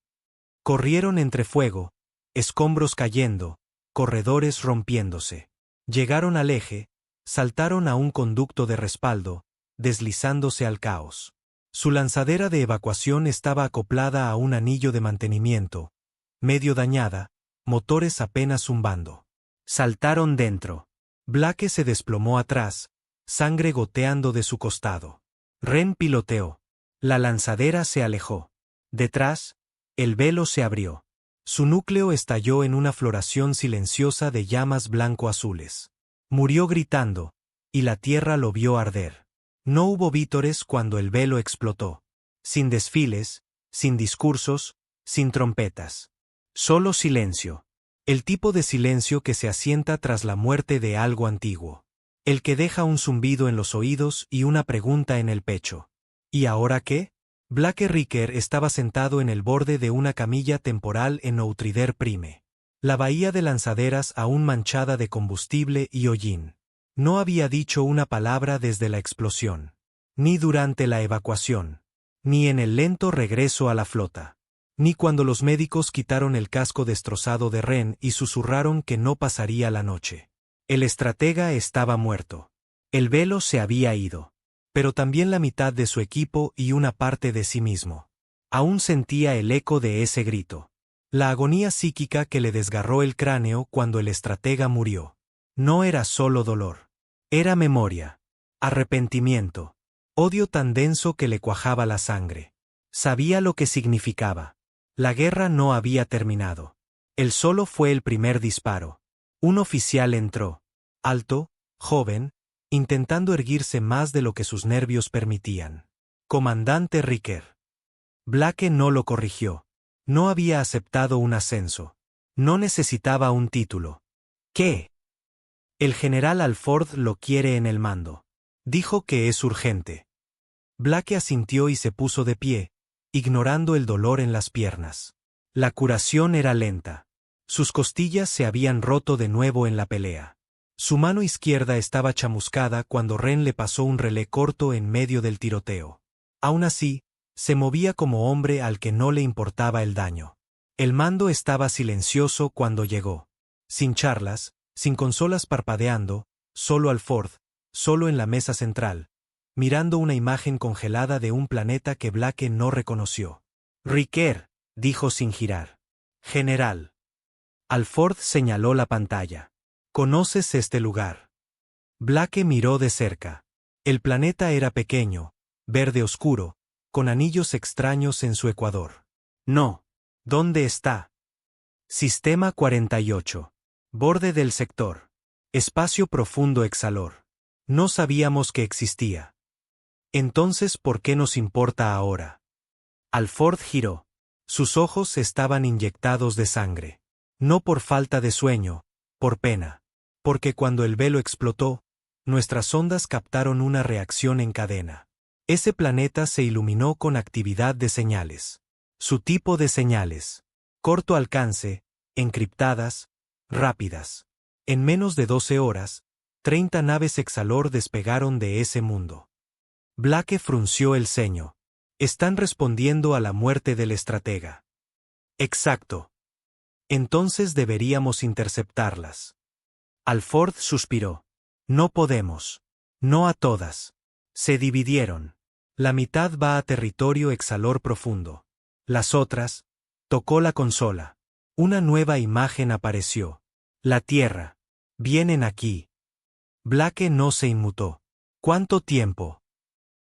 Corrieron entre fuego, escombros cayendo, corredores rompiéndose. Llegaron al eje, saltaron a un conducto de respaldo, deslizándose al caos. Su lanzadera de evacuación estaba acoplada a un anillo de mantenimiento, medio dañada, motores apenas zumbando. Saltaron dentro. Blake se desplomó atrás, sangre goteando de su costado. Ren piloteó. La lanzadera se alejó. Detrás, el velo se abrió. Su núcleo estalló en una floración silenciosa de llamas blanco-azules. Murió gritando, y la tierra lo vio arder. No hubo vítores cuando el velo explotó. Sin desfiles, sin discursos, sin trompetas. Solo silencio. El tipo de silencio que se asienta tras la muerte de algo antiguo. El que deja un zumbido en los oídos y una pregunta en el pecho. ¿Y ahora qué? Blake Ricker estaba sentado en el borde de una camilla temporal en Outrider Prime. La bahía de lanzaderas aún manchada de combustible y hollín. No había dicho una palabra desde la explosión. Ni durante la evacuación. Ni en el lento regreso a la flota. Ni cuando los médicos quitaron el casco destrozado de Ren y susurraron que no pasaría la noche. El estratega estaba muerto. El velo se había ido. Pero también la mitad de su equipo y una parte de sí mismo. Aún sentía el eco de ese grito. La agonía psíquica que le desgarró el cráneo cuando el estratega murió. No era solo dolor. Era memoria. Arrepentimiento. Odio tan denso que le cuajaba la sangre. Sabía lo que significaba. La guerra no había terminado. El solo fue el primer disparo. Un oficial entró. Alto, joven, intentando erguirse más de lo que sus nervios permitían. Comandante Ricker. Blake no lo corrigió. No había aceptado un ascenso. No necesitaba un título. ¿Qué? El general Alford lo quiere en el mando. Dijo que es urgente. Blake asintió y se puso de pie, ignorando el dolor en las piernas. La curación era lenta. Sus costillas se habían roto de nuevo en la pelea. Su mano izquierda estaba chamuscada cuando Ren le pasó un relé corto en medio del tiroteo. Aún así, se movía como hombre al que no le importaba el daño. El mando estaba silencioso cuando llegó. Sin charlas, sin consolas parpadeando, solo Alford, solo en la mesa central, mirando una imagen congelada de un planeta que Blake no reconoció. Ricker, dijo sin girar. General. Alford señaló la pantalla. ¿Conoces este lugar? Blake miró de cerca. El planeta era pequeño, verde oscuro, con anillos extraños en su ecuador. No. ¿Dónde está? Sistema 48. Borde del sector. Espacio profundo exhalor. No sabíamos que existía. Entonces, ¿por qué nos importa ahora? Alford giró. Sus ojos estaban inyectados de sangre. No por falta de sueño, por pena. Porque cuando el velo explotó, nuestras ondas captaron una reacción en cadena. Ese planeta se iluminó con actividad de señales. Su tipo de señales. Corto alcance, encriptadas, rápidas. En menos de 12 horas, 30 naves Exalor despegaron de ese mundo. Blake frunció el ceño. Están respondiendo a la muerte del estratega. Exacto. Entonces deberíamos interceptarlas. Alford suspiró. No podemos. No a todas. Se dividieron. La mitad va a territorio Exalor profundo. Las otras. Tocó la consola. Una nueva imagen apareció. La Tierra. Vienen aquí. Blake no se inmutó. ¿Cuánto tiempo?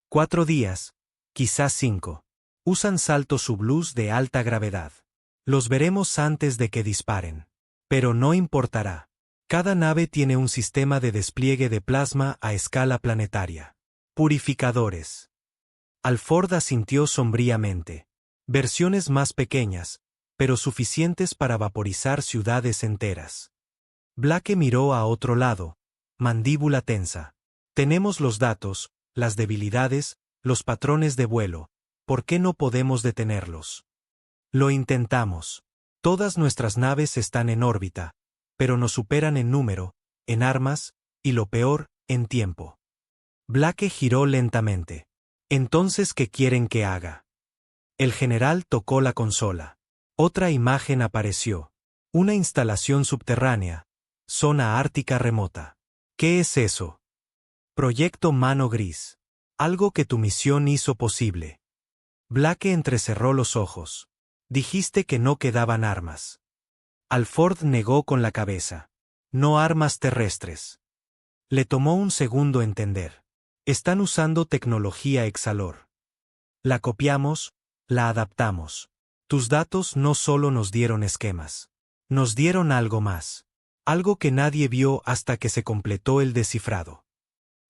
4 días, quizás 5. Usan salto subluz de alta gravedad. Los veremos antes de que disparen. Pero no importará. Cada nave tiene un sistema de despliegue de plasma a escala planetaria. Purificadores. Alford asintió sombríamente. Versiones más pequeñas, pero suficientes para vaporizar ciudades enteras. Blake miró a otro lado, mandíbula tensa. Tenemos los datos, las debilidades, los patrones de vuelo. ¿Por qué no podemos detenerlos? Lo intentamos. Todas nuestras naves están en órbita, pero nos superan en número, en armas, y lo peor, en tiempo. Blake giró lentamente. Entonces, ¿qué quieren que haga? El general tocó la consola. Otra imagen apareció. Una instalación subterránea. Zona ártica remota. ¿Qué es eso? Proyecto Mano Gris. Algo que tu misión hizo posible. Blake entrecerró los ojos. Dijiste que no quedaban armas. Alford negó con la cabeza. No armas terrestres. Le tomó un segundo entender. Están usando tecnología Exalor. La copiamos, la adaptamos. Tus datos no solo nos dieron esquemas. Nos dieron algo más. Algo que nadie vio hasta que se completó el descifrado.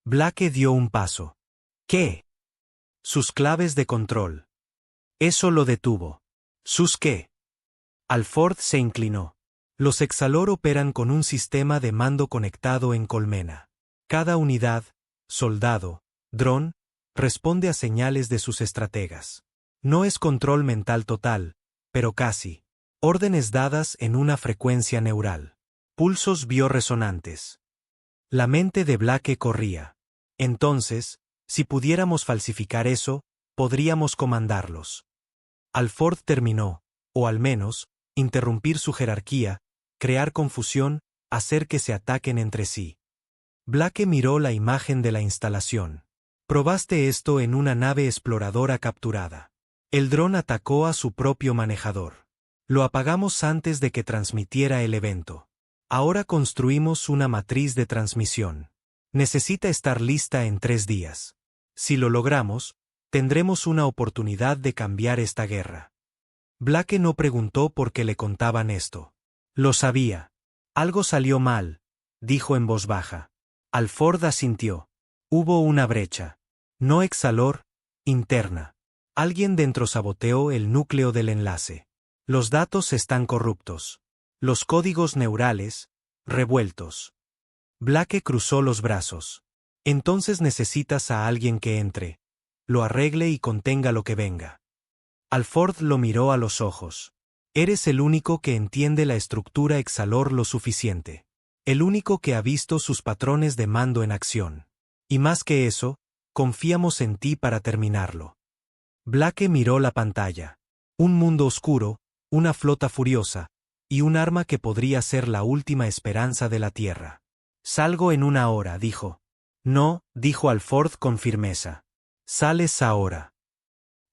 Blake dio un paso. ¿Qué? Sus claves de control. Eso lo detuvo. ¿Sus qué? Alford se inclinó. Los Exalor operan con un sistema de mando conectado en colmena. Cada unidad, soldado, dron, responde a señales de sus estrategas. No es control mental total, pero casi. Órdenes dadas en una frecuencia neural. Pulsos biorresonantes. La mente de Blake corría. Entonces, si pudiéramos falsificar eso, podríamos comandarlos. Alford terminó, o al menos, interrumpir su jerarquía, crear confusión, hacer que se ataquen entre sí. Blake miró la imagen de la instalación. Probaste esto en una nave exploradora capturada. El dron atacó a su propio manejador. Lo apagamos antes de que transmitiera el evento. Ahora construimos una matriz de transmisión. Necesita estar lista en 3 días. Si lo logramos, tendremos una oportunidad de cambiar esta guerra. Blake no preguntó por qué le contaban esto. Lo sabía. Algo salió mal, dijo en voz baja. Alford asintió. Hubo una brecha. No Exalor, interna. Alguien dentro saboteó el núcleo del enlace. Los datos están corruptos. Los códigos neurales, revueltos. Blake cruzó los brazos. Entonces necesitas a alguien que entre, lo arregle y contenga lo que venga. Alford lo miró a los ojos. Eres el único que entiende la estructura Exalor lo suficiente. El único que ha visto sus patrones de mando en acción. Y más que eso, confiamos en ti para terminarlo. Blake miró la pantalla. Un mundo oscuro, una flota furiosa, y un arma que podría ser la última esperanza de la Tierra. Salgo en 1 hora, dijo. No, dijo Alford con firmeza. Sales ahora.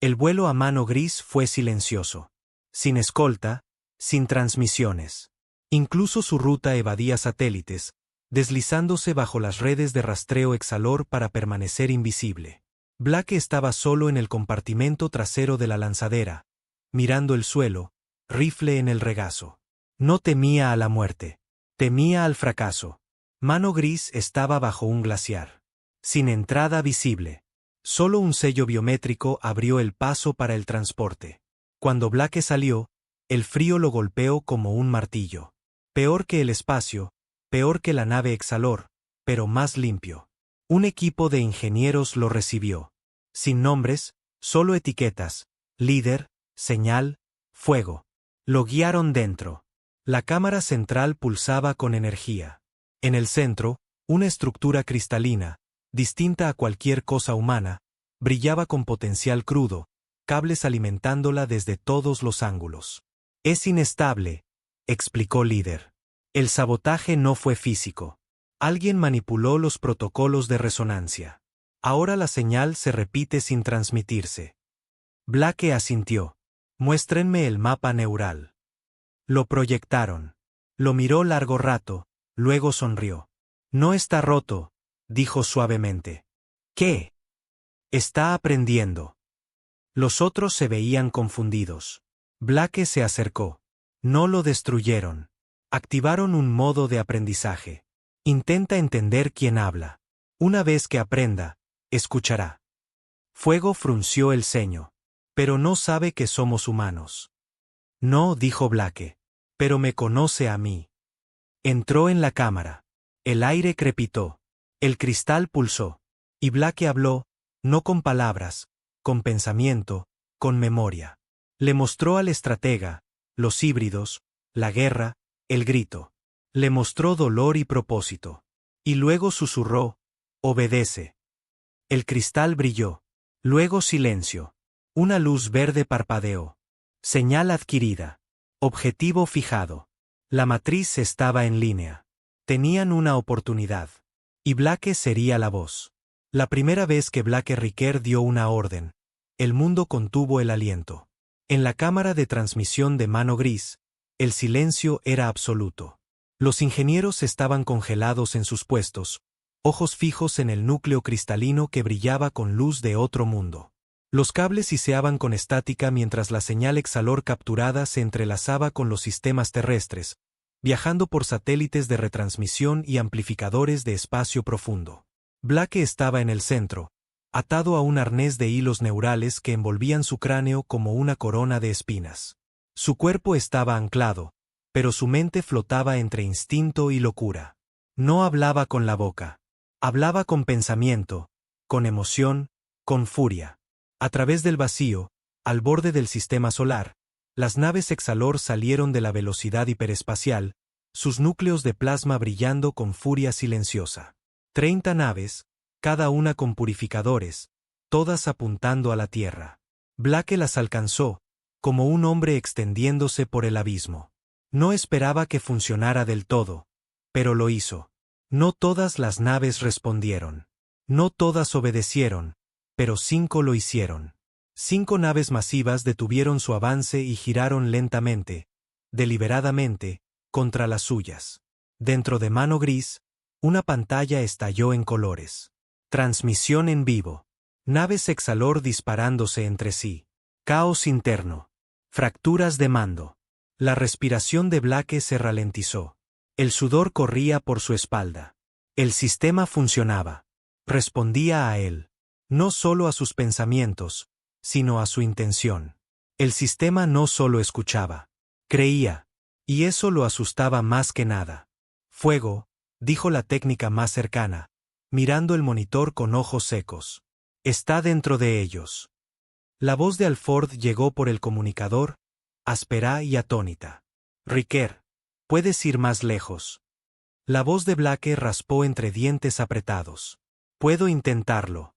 El vuelo a mano gris fue silencioso. Sin escolta, sin transmisiones. Incluso su ruta evadía satélites, deslizándose bajo las redes de rastreo Exalor para permanecer invisible. Blake estaba solo en el compartimento trasero de la lanzadera, mirando el suelo, rifle en el regazo. No temía a la muerte. Temía al fracaso. Mano Gris estaba bajo un glaciar. Sin entrada visible. Solo un sello biométrico abrió el paso para el transporte. Cuando Blake salió, el frío lo golpeó como un martillo. Peor que el espacio, peor que la nave Exalor, pero más limpio. Un equipo de ingenieros lo recibió. Sin nombres, solo etiquetas, líder, señal, fuego. Lo guiaron dentro. La cámara central pulsaba con energía. En el centro, una estructura cristalina, distinta a cualquier cosa humana, brillaba con potencial crudo, cables alimentándola desde todos los ángulos. Es inestable, explicó líder. El sabotaje no fue físico. Alguien manipuló los protocolos de resonancia. Ahora la señal se repite sin transmitirse. Blake asintió. Muéstrenme el mapa neural. Lo proyectaron. Lo miró largo rato, luego sonrió. No está roto, dijo suavemente. ¿Qué? Está aprendiendo. Los otros se veían confundidos. Blake se acercó. No lo destruyeron. Activaron un modo de aprendizaje. Intenta entender quién habla. Una vez que aprenda, escuchará. Fuego frunció el ceño. Pero no sabe que somos humanos. No, dijo Blake. Pero me conoce a mí. Entró en la cámara. El aire crepitó. El cristal pulsó. Y Blake habló, no con palabras, con pensamiento, con memoria. Le mostró al estratega, los híbridos, la guerra, el grito. Le mostró dolor y propósito. Y luego susurró, obedece. El cristal brilló. Luego silencio. Una luz verde parpadeó. Señal adquirida. Objetivo fijado. La matriz estaba en línea. Tenían una oportunidad. Y Blake sería la voz. La primera vez que Blake Riquer dio una orden, el mundo contuvo el aliento. En la cámara de transmisión de Mano Gris, el silencio era absoluto. Los ingenieros estaban congelados en sus puestos, ojos fijos en el núcleo cristalino que brillaba con luz de otro mundo. Los cables siseaban con estática mientras la señal Exalor capturada se entrelazaba con los sistemas terrestres, viajando por satélites de retransmisión y amplificadores de espacio profundo. Blake estaba en el centro, atado a un arnés de hilos neurales que envolvían su cráneo como una corona de espinas. Su cuerpo estaba anclado, pero su mente flotaba entre instinto y locura. No hablaba con la boca. Hablaba con pensamiento, con emoción, con furia. A través del vacío, al borde del sistema solar, las naves Exalor salieron de la velocidad hiperespacial, sus núcleos de plasma brillando con furia silenciosa. 30 naves, cada una con purificadores, todas apuntando a la Tierra. Blake las alcanzó, como un hombre extendiéndose por el abismo. No esperaba que funcionara del todo, pero lo hizo. No todas las naves respondieron. No todas obedecieron, pero 5 lo hicieron. 5 naves masivas detuvieron su avance y giraron lentamente, deliberadamente, contra las suyas. Dentro de Mano Gris, una pantalla estalló en colores. Transmisión en vivo. Naves Exalor disparándose entre sí. Caos interno. Fracturas de mando. La respiración de Blake se ralentizó. El sudor corría por su espalda. El sistema funcionaba. Respondía a él. No solo a sus pensamientos, sino a su intención. El sistema no solo escuchaba. Creía. Y eso lo asustaba más que nada. Fuego, dijo la técnica más cercana, mirando el monitor con ojos secos. Está dentro de ellos. La voz de Alford llegó por el comunicador, áspera y atónita. Riker, puedes ir más lejos. La voz de Blake raspó entre dientes apretados. Puedo intentarlo.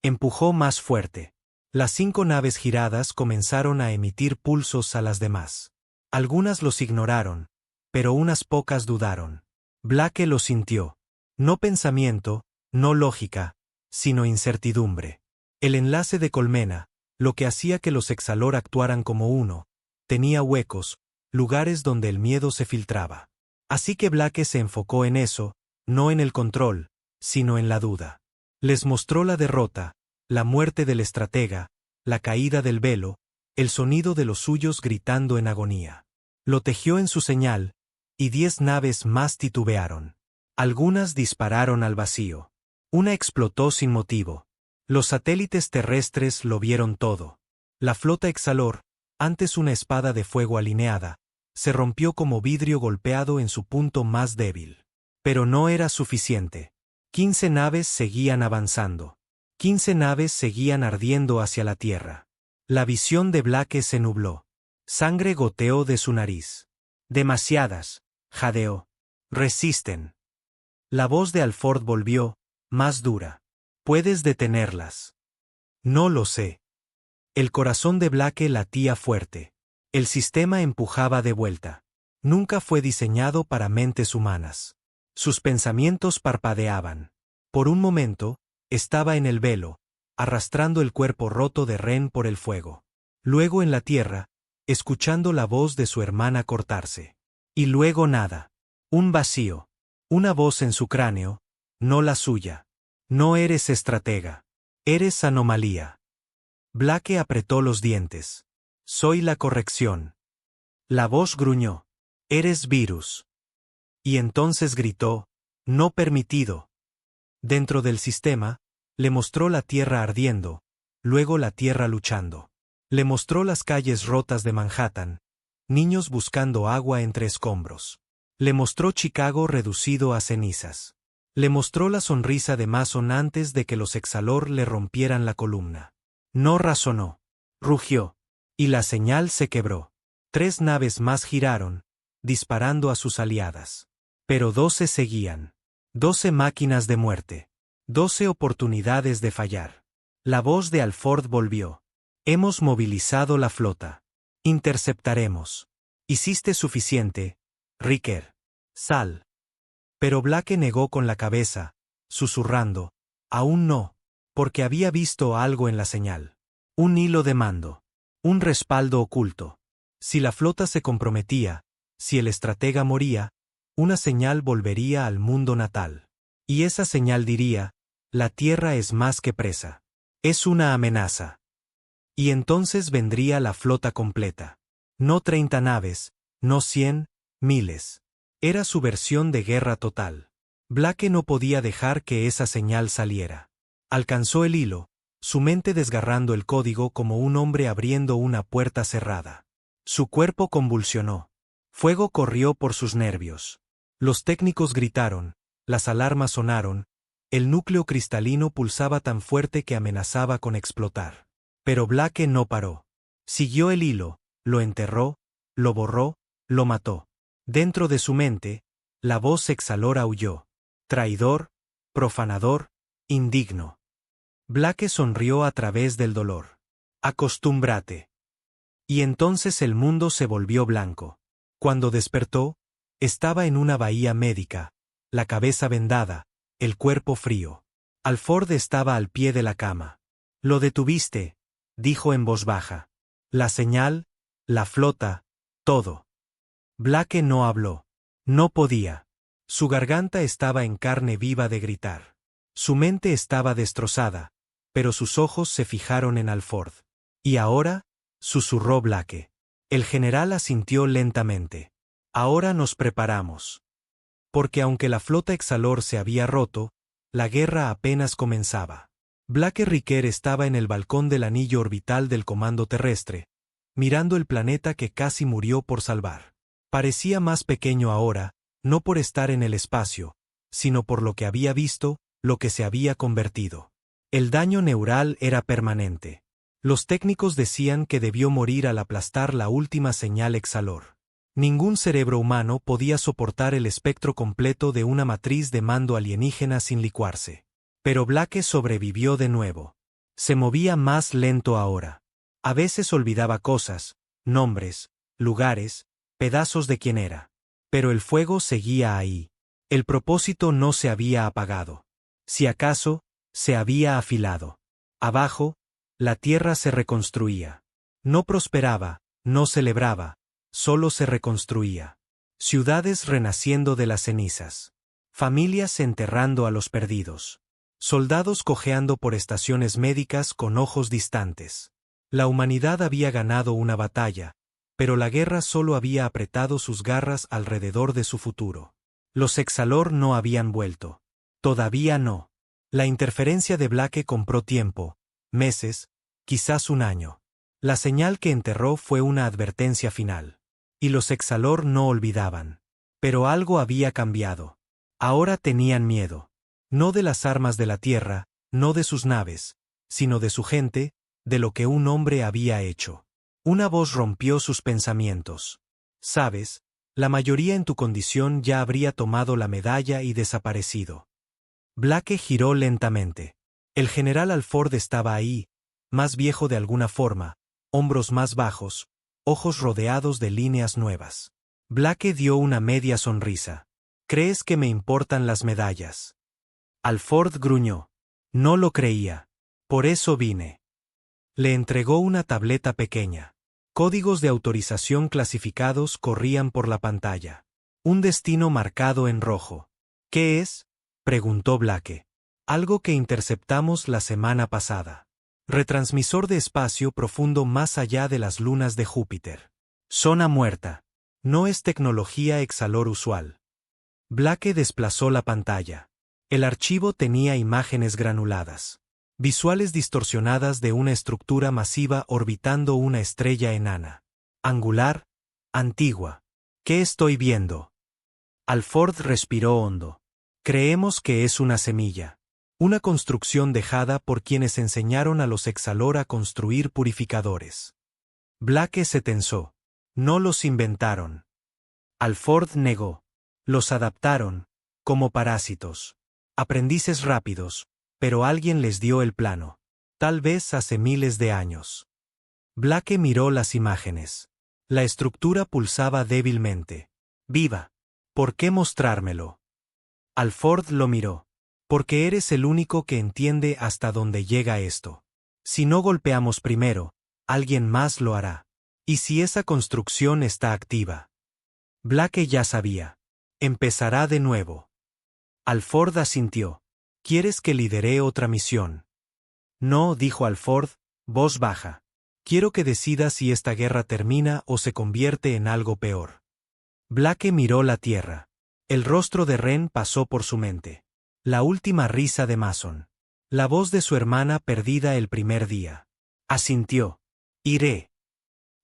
Empujó más fuerte. Las 5 naves giradas comenzaron a emitir pulsos a las demás. Algunas los ignoraron, pero unas pocas dudaron. Blake lo sintió. No pensamiento, no lógica, sino incertidumbre. El enlace de colmena, lo que hacía que los Exalor actuaran como uno, tenía huecos, lugares donde el miedo se filtraba. Así que Blake se enfocó en eso, no en el control, sino en la duda. Les mostró la derrota, la muerte del estratega, la caída del velo, el sonido de los suyos gritando en agonía. Lo tejió en su señal, y 10 naves más titubearon. Algunas dispararon al vacío. Una explotó sin motivo. Los satélites terrestres lo vieron todo. La flota Exalor, antes una espada de fuego alineada, se rompió como vidrio golpeado en su punto más débil. Pero no era suficiente. 15 naves seguían avanzando. 15 naves seguían ardiendo hacia la Tierra. La visión de Blake se nubló. Sangre goteó de su nariz. Demasiadas, jadeó. Resisten. La voz de Alford volvió, más dura. Puedes detenerlas. No lo sé. El corazón de Blake latía fuerte. El sistema empujaba de vuelta. Nunca fue diseñado para mentes humanas. Sus pensamientos parpadeaban. Por un momento, estaba en el velo, arrastrando el cuerpo roto de Ren por el fuego. Luego en la tierra, escuchando la voz de su hermana cortarse. Y luego nada. Un vacío. Una voz en su cráneo, no la suya. No eres estratega. Eres anomalía. Blake apretó los dientes. Soy la corrección. La voz gruñó. Eres virus. Y entonces gritó, no permitido. Dentro del sistema, le mostró la Tierra ardiendo, luego la Tierra luchando. Le mostró las calles rotas de Manhattan, niños buscando agua entre escombros. Le mostró Chicago reducido a cenizas. Le mostró la sonrisa de Mason antes de que los Exalor le rompieran la columna. No razonó. Rugió. Y la señal se quebró. 3 naves más giraron, disparando a sus aliadas. Pero 12 seguían. 12 máquinas de muerte. 12 oportunidades de fallar. La voz de Alford volvió. Hemos movilizado la flota. Interceptaremos. Hiciste suficiente, Riker. Sal. Pero Blake negó con la cabeza, susurrando, aún no, porque había visto algo en la señal. Un hilo de mando. Un respaldo oculto. Si la flota se comprometía, si el estratega moría, una señal volvería al mundo natal. Y esa señal diría, la Tierra es más que presa. Es una amenaza. Y entonces vendría la flota completa. No 30 naves, no 100, miles. Era su versión de guerra total. Blake no podía dejar que esa señal saliera. Alcanzó el hilo, su mente desgarrando el código como un hombre abriendo una puerta cerrada. Su cuerpo convulsionó. Fuego corrió por sus nervios. Los técnicos gritaron, las alarmas sonaron, el núcleo cristalino pulsaba tan fuerte que amenazaba con explotar. Pero Blake no paró. Siguió el hilo, lo enterró, lo borró, lo mató. Dentro de su mente, la voz exhalora aulló. Traidor, profanador, indigno. Blake sonrió a través del dolor. Acostúmbrate. Y entonces el mundo se volvió blanco. Cuando despertó, estaba en una bahía médica, la cabeza vendada, el cuerpo frío. Alford estaba al pie de la cama. Lo detuviste, dijo en voz baja. La señal, la flota, todo. Blake no habló. No podía. Su garganta estaba en carne viva de gritar. Su mente estaba destrozada, pero sus ojos se fijaron en Alford. ¿Y ahora? Susurró Blake. El general asintió lentamente. Ahora nos preparamos. Porque aunque la flota Exalor se había roto, la guerra apenas comenzaba. Blake Riquer estaba en el balcón del anillo orbital del comando terrestre, mirando el planeta que casi murió por salvar. Parecía más pequeño ahora, no por estar en el espacio, sino por lo que había visto, lo que se había convertido. El daño neural era permanente. Los técnicos decían que debió morir al aplastar la última señal Exalor. Ningún cerebro humano podía soportar el espectro completo de una matriz de mando alienígena sin licuarse. Pero Blake sobrevivió de nuevo. Se movía más lento ahora. A veces olvidaba cosas, nombres, lugares, pedazos de quién era. Pero el fuego seguía ahí. El propósito no se había apagado. Si acaso, se había afilado. Abajo, la tierra se reconstruía. No prosperaba, no celebraba, solo se reconstruía. Ciudades renaciendo de las cenizas. Familias enterrando a los perdidos. Soldados cojeando por estaciones médicas con ojos distantes. La humanidad había ganado una batalla, pero la guerra solo había apretado sus garras alrededor de su futuro. Los Exalor no habían vuelto. Todavía no. La interferencia de Blake compró tiempo, meses, quizás un año. La señal que enterró fue una advertencia final. Y los Exalor no olvidaban. Pero algo había cambiado. Ahora tenían miedo. No de las armas de la Tierra, no de sus naves, sino de su gente, de lo que un hombre había hecho. Una voz rompió sus pensamientos. Sabes, la mayoría en tu condición ya habría tomado la medalla y desaparecido. Blake giró lentamente. El general Alford estaba ahí, más viejo de alguna forma, hombros más bajos, ojos rodeados de líneas nuevas. Blake dio una media sonrisa. ¿Crees que me importan las medallas? Alford gruñó. No lo creía. Por eso vine. Le entregó una tableta pequeña. Códigos de autorización clasificados corrían por la pantalla. Un destino marcado en rojo. ¿Qué es? Preguntó Blake. Algo que interceptamos la semana pasada. Retransmisor de espacio profundo más allá de las lunas de Júpiter. Zona muerta. No es tecnología Exalor usual. Blake desplazó la pantalla. El archivo tenía imágenes granuladas. Visuales distorsionadas de una estructura masiva orbitando una estrella enana. Angular, antigua. ¿Qué estoy viendo? Alford respiró hondo. Creemos que es una semilla. Una construcción dejada por quienes enseñaron a los Exalor a construir purificadores. Blake se tensó. No los inventaron. Alford negó. Los adaptaron, como parásitos. Aprendices rápidos, pero alguien les dio el plano. Tal vez hace miles de años. Blake miró las imágenes. La estructura pulsaba débilmente. Viva. ¿Por qué mostrármelo? Alford lo miró. Porque eres el único que entiende hasta dónde llega esto. Si no golpeamos primero, alguien más lo hará. ¿Y si esa construcción está activa? Blake ya sabía. Empezará de nuevo. Alford asintió. ¿Quieres que lidere otra misión? No, dijo Alford, voz baja. Quiero que decidas si esta guerra termina o se convierte en algo peor. Blake miró la tierra. El rostro de Ren pasó por su mente. La última risa de Mason. La voz de su hermana perdida el primer día. Asintió. Iré.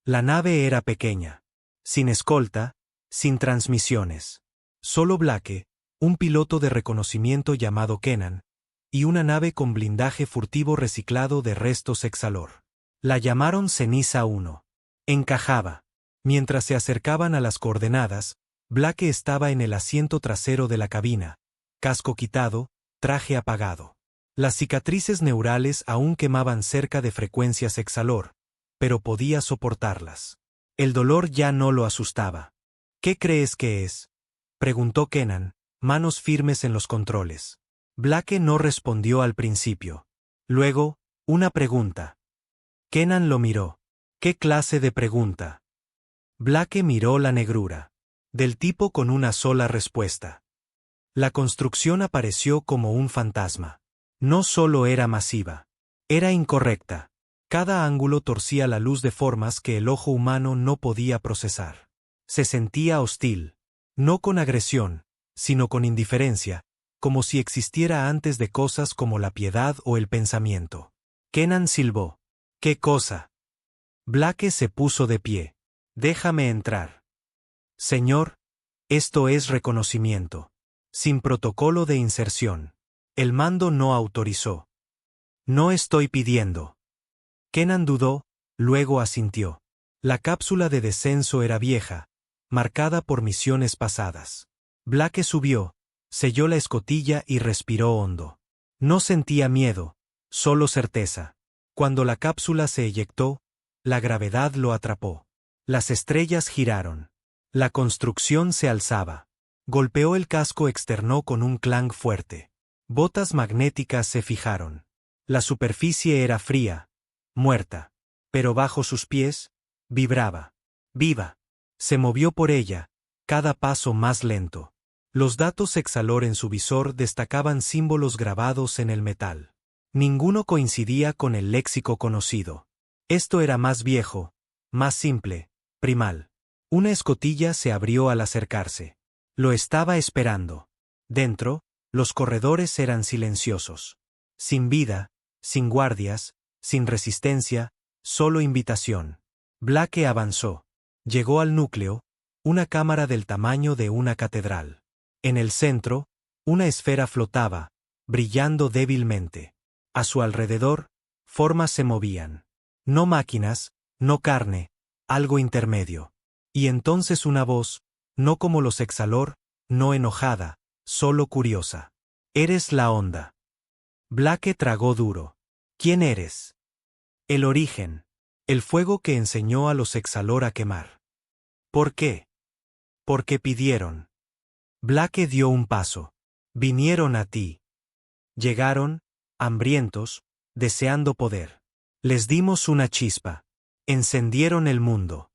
La nave era pequeña. Sin escolta, sin transmisiones. Solo Blake, un piloto de reconocimiento llamado Kenan, y una nave con blindaje furtivo reciclado de restos Exalor. La llamaron Ceniza 1. Encajaba. Mientras se acercaban a las coordenadas, Blake estaba en el asiento trasero de la cabina, casco quitado, traje apagado. Las cicatrices neurales aún quemaban cerca de frecuencias Exalor, pero podía soportarlas. El dolor ya no lo asustaba. ¿Qué crees que es?, preguntó Kenan, manos firmes en los controles. Blake no respondió al principio. Luego, una pregunta. Kenan lo miró. ¿Qué clase de pregunta? Blake miró la negrura. Del tipo con una sola respuesta. La construcción apareció como un fantasma. No solo era masiva. Era incorrecta. Cada ángulo torcía la luz de formas que el ojo humano no podía procesar. Se sentía hostil. No con agresión, sino con indiferencia, como si existiera antes de cosas como la piedad o el pensamiento. Kenan silbó. ¿Qué cosa? Blake se puso de pie. Déjame entrar. Señor, esto es reconocimiento. Sin protocolo de inserción. El mando no autorizó. No estoy pidiendo. Kenan dudó, luego asintió. La cápsula de descenso era vieja, marcada por misiones pasadas. Blake subió, selló la escotilla y respiró hondo. No sentía miedo, solo certeza. Cuando la cápsula se eyectó, la gravedad lo atrapó. Las estrellas giraron. La construcción se alzaba. Golpeó el casco externo con un clang fuerte. Botas magnéticas se fijaron. La superficie era fría, muerta. Pero bajo sus pies, vibraba. Viva. Se movió por ella, cada paso más lento. Los datos Exalor en su visor destacaban símbolos grabados en el metal. Ninguno coincidía con el léxico conocido. Esto era más viejo, más simple, primal. Una escotilla se abrió al acercarse. Lo estaba esperando. Dentro, los corredores eran silenciosos. Sin vida, sin guardias, sin resistencia, solo invitación. Blake avanzó. Llegó al núcleo, una cámara del tamaño de una catedral. En el centro, una esfera flotaba, brillando débilmente. A su alrededor, formas se movían. No máquinas, no carne, algo intermedio. Y entonces una voz, no como los Exalor, no enojada, solo curiosa. Eres la onda. Blake tragó duro. ¿Quién eres? El origen. El fuego que enseñó a los Exalor a quemar. ¿Por qué? Porque pidieron. Blake dio un paso. Vinieron a ti. Llegaron, hambrientos, deseando poder. Les dimos una chispa. Encendieron el mundo.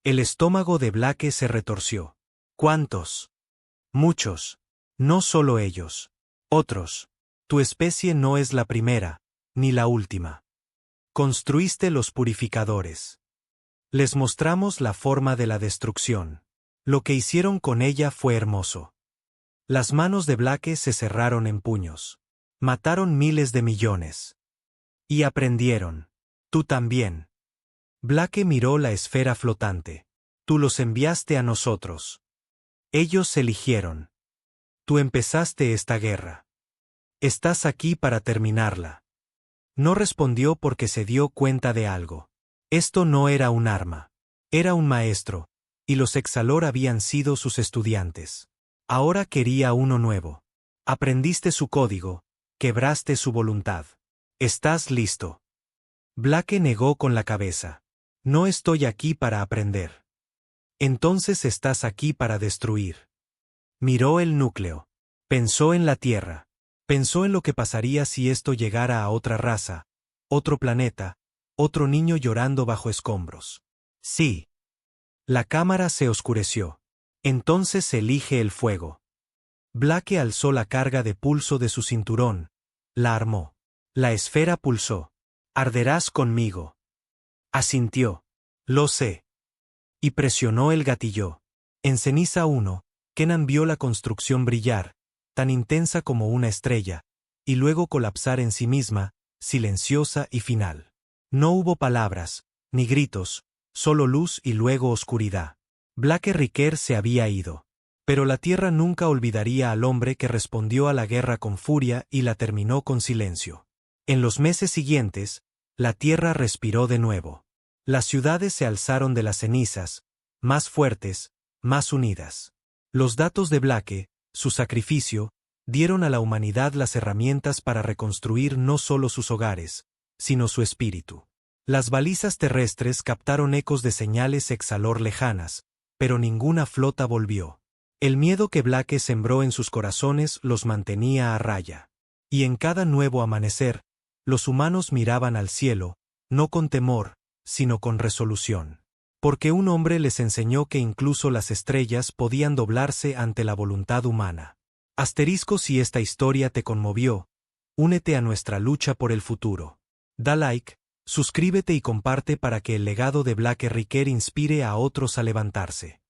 El estómago de Blake se retorció. ¿Cuántos? Muchos. No solo ellos. Otros. Tu especie no es la primera, ni la última. Construiste los purificadores. Les mostramos la forma de la destrucción. Lo que hicieron con ella fue hermoso. Las manos de Blake se cerraron en puños. Mataron miles de millones. Y aprendieron. Tú también. Blake miró la esfera flotante. Tú los enviaste a nosotros. Ellos eligieron. Tú empezaste esta guerra. Estás aquí para terminarla. No respondió porque se dio cuenta de algo. Esto no era un arma. Era un maestro, y los Exalor habían sido sus estudiantes. Ahora quería uno nuevo. Aprendiste su código, quebraste su voluntad. ¿Estás listo? Blake negó con la cabeza. No estoy aquí para aprender. Entonces estás aquí para destruir. Miró el núcleo. Pensó en la Tierra. Pensó en lo que pasaría si esto llegara a otra raza, otro planeta, otro niño llorando bajo escombros. Sí. La cámara se oscureció. Entonces elige el fuego. Blake alzó la carga de pulso de su cinturón. La armó. La esfera pulsó. Arderás conmigo. Asintió. Lo sé. Y presionó el gatillo. En Ceniza 1, Kenan vio la construcción brillar, tan intensa como una estrella, y luego colapsar en sí misma, silenciosa y final. No hubo palabras, ni gritos, solo luz y luego oscuridad. Blake Riquer se había ido. Pero la tierra nunca olvidaría al hombre que respondió a la guerra con furia y la terminó con silencio. En los meses siguientes, la tierra respiró de nuevo. Las ciudades se alzaron de las cenizas, más fuertes, más unidas. Los datos de Blake, su sacrificio, dieron a la humanidad las herramientas para reconstruir no solo sus hogares, sino su espíritu. Las balizas terrestres captaron ecos de señales exhalor lejanas, pero ninguna flota volvió. El miedo que Blake sembró en sus corazones los mantenía a raya. Y en cada nuevo amanecer, los humanos miraban al cielo, no con temor, sino con resolución. Porque un hombre les enseñó que incluso las estrellas podían doblarse ante la voluntad humana. Asterisco: si esta historia te conmovió, únete a nuestra lucha por el futuro. Da like, suscríbete y comparte para que el legado de Blake Riquer inspire a otros a levantarse.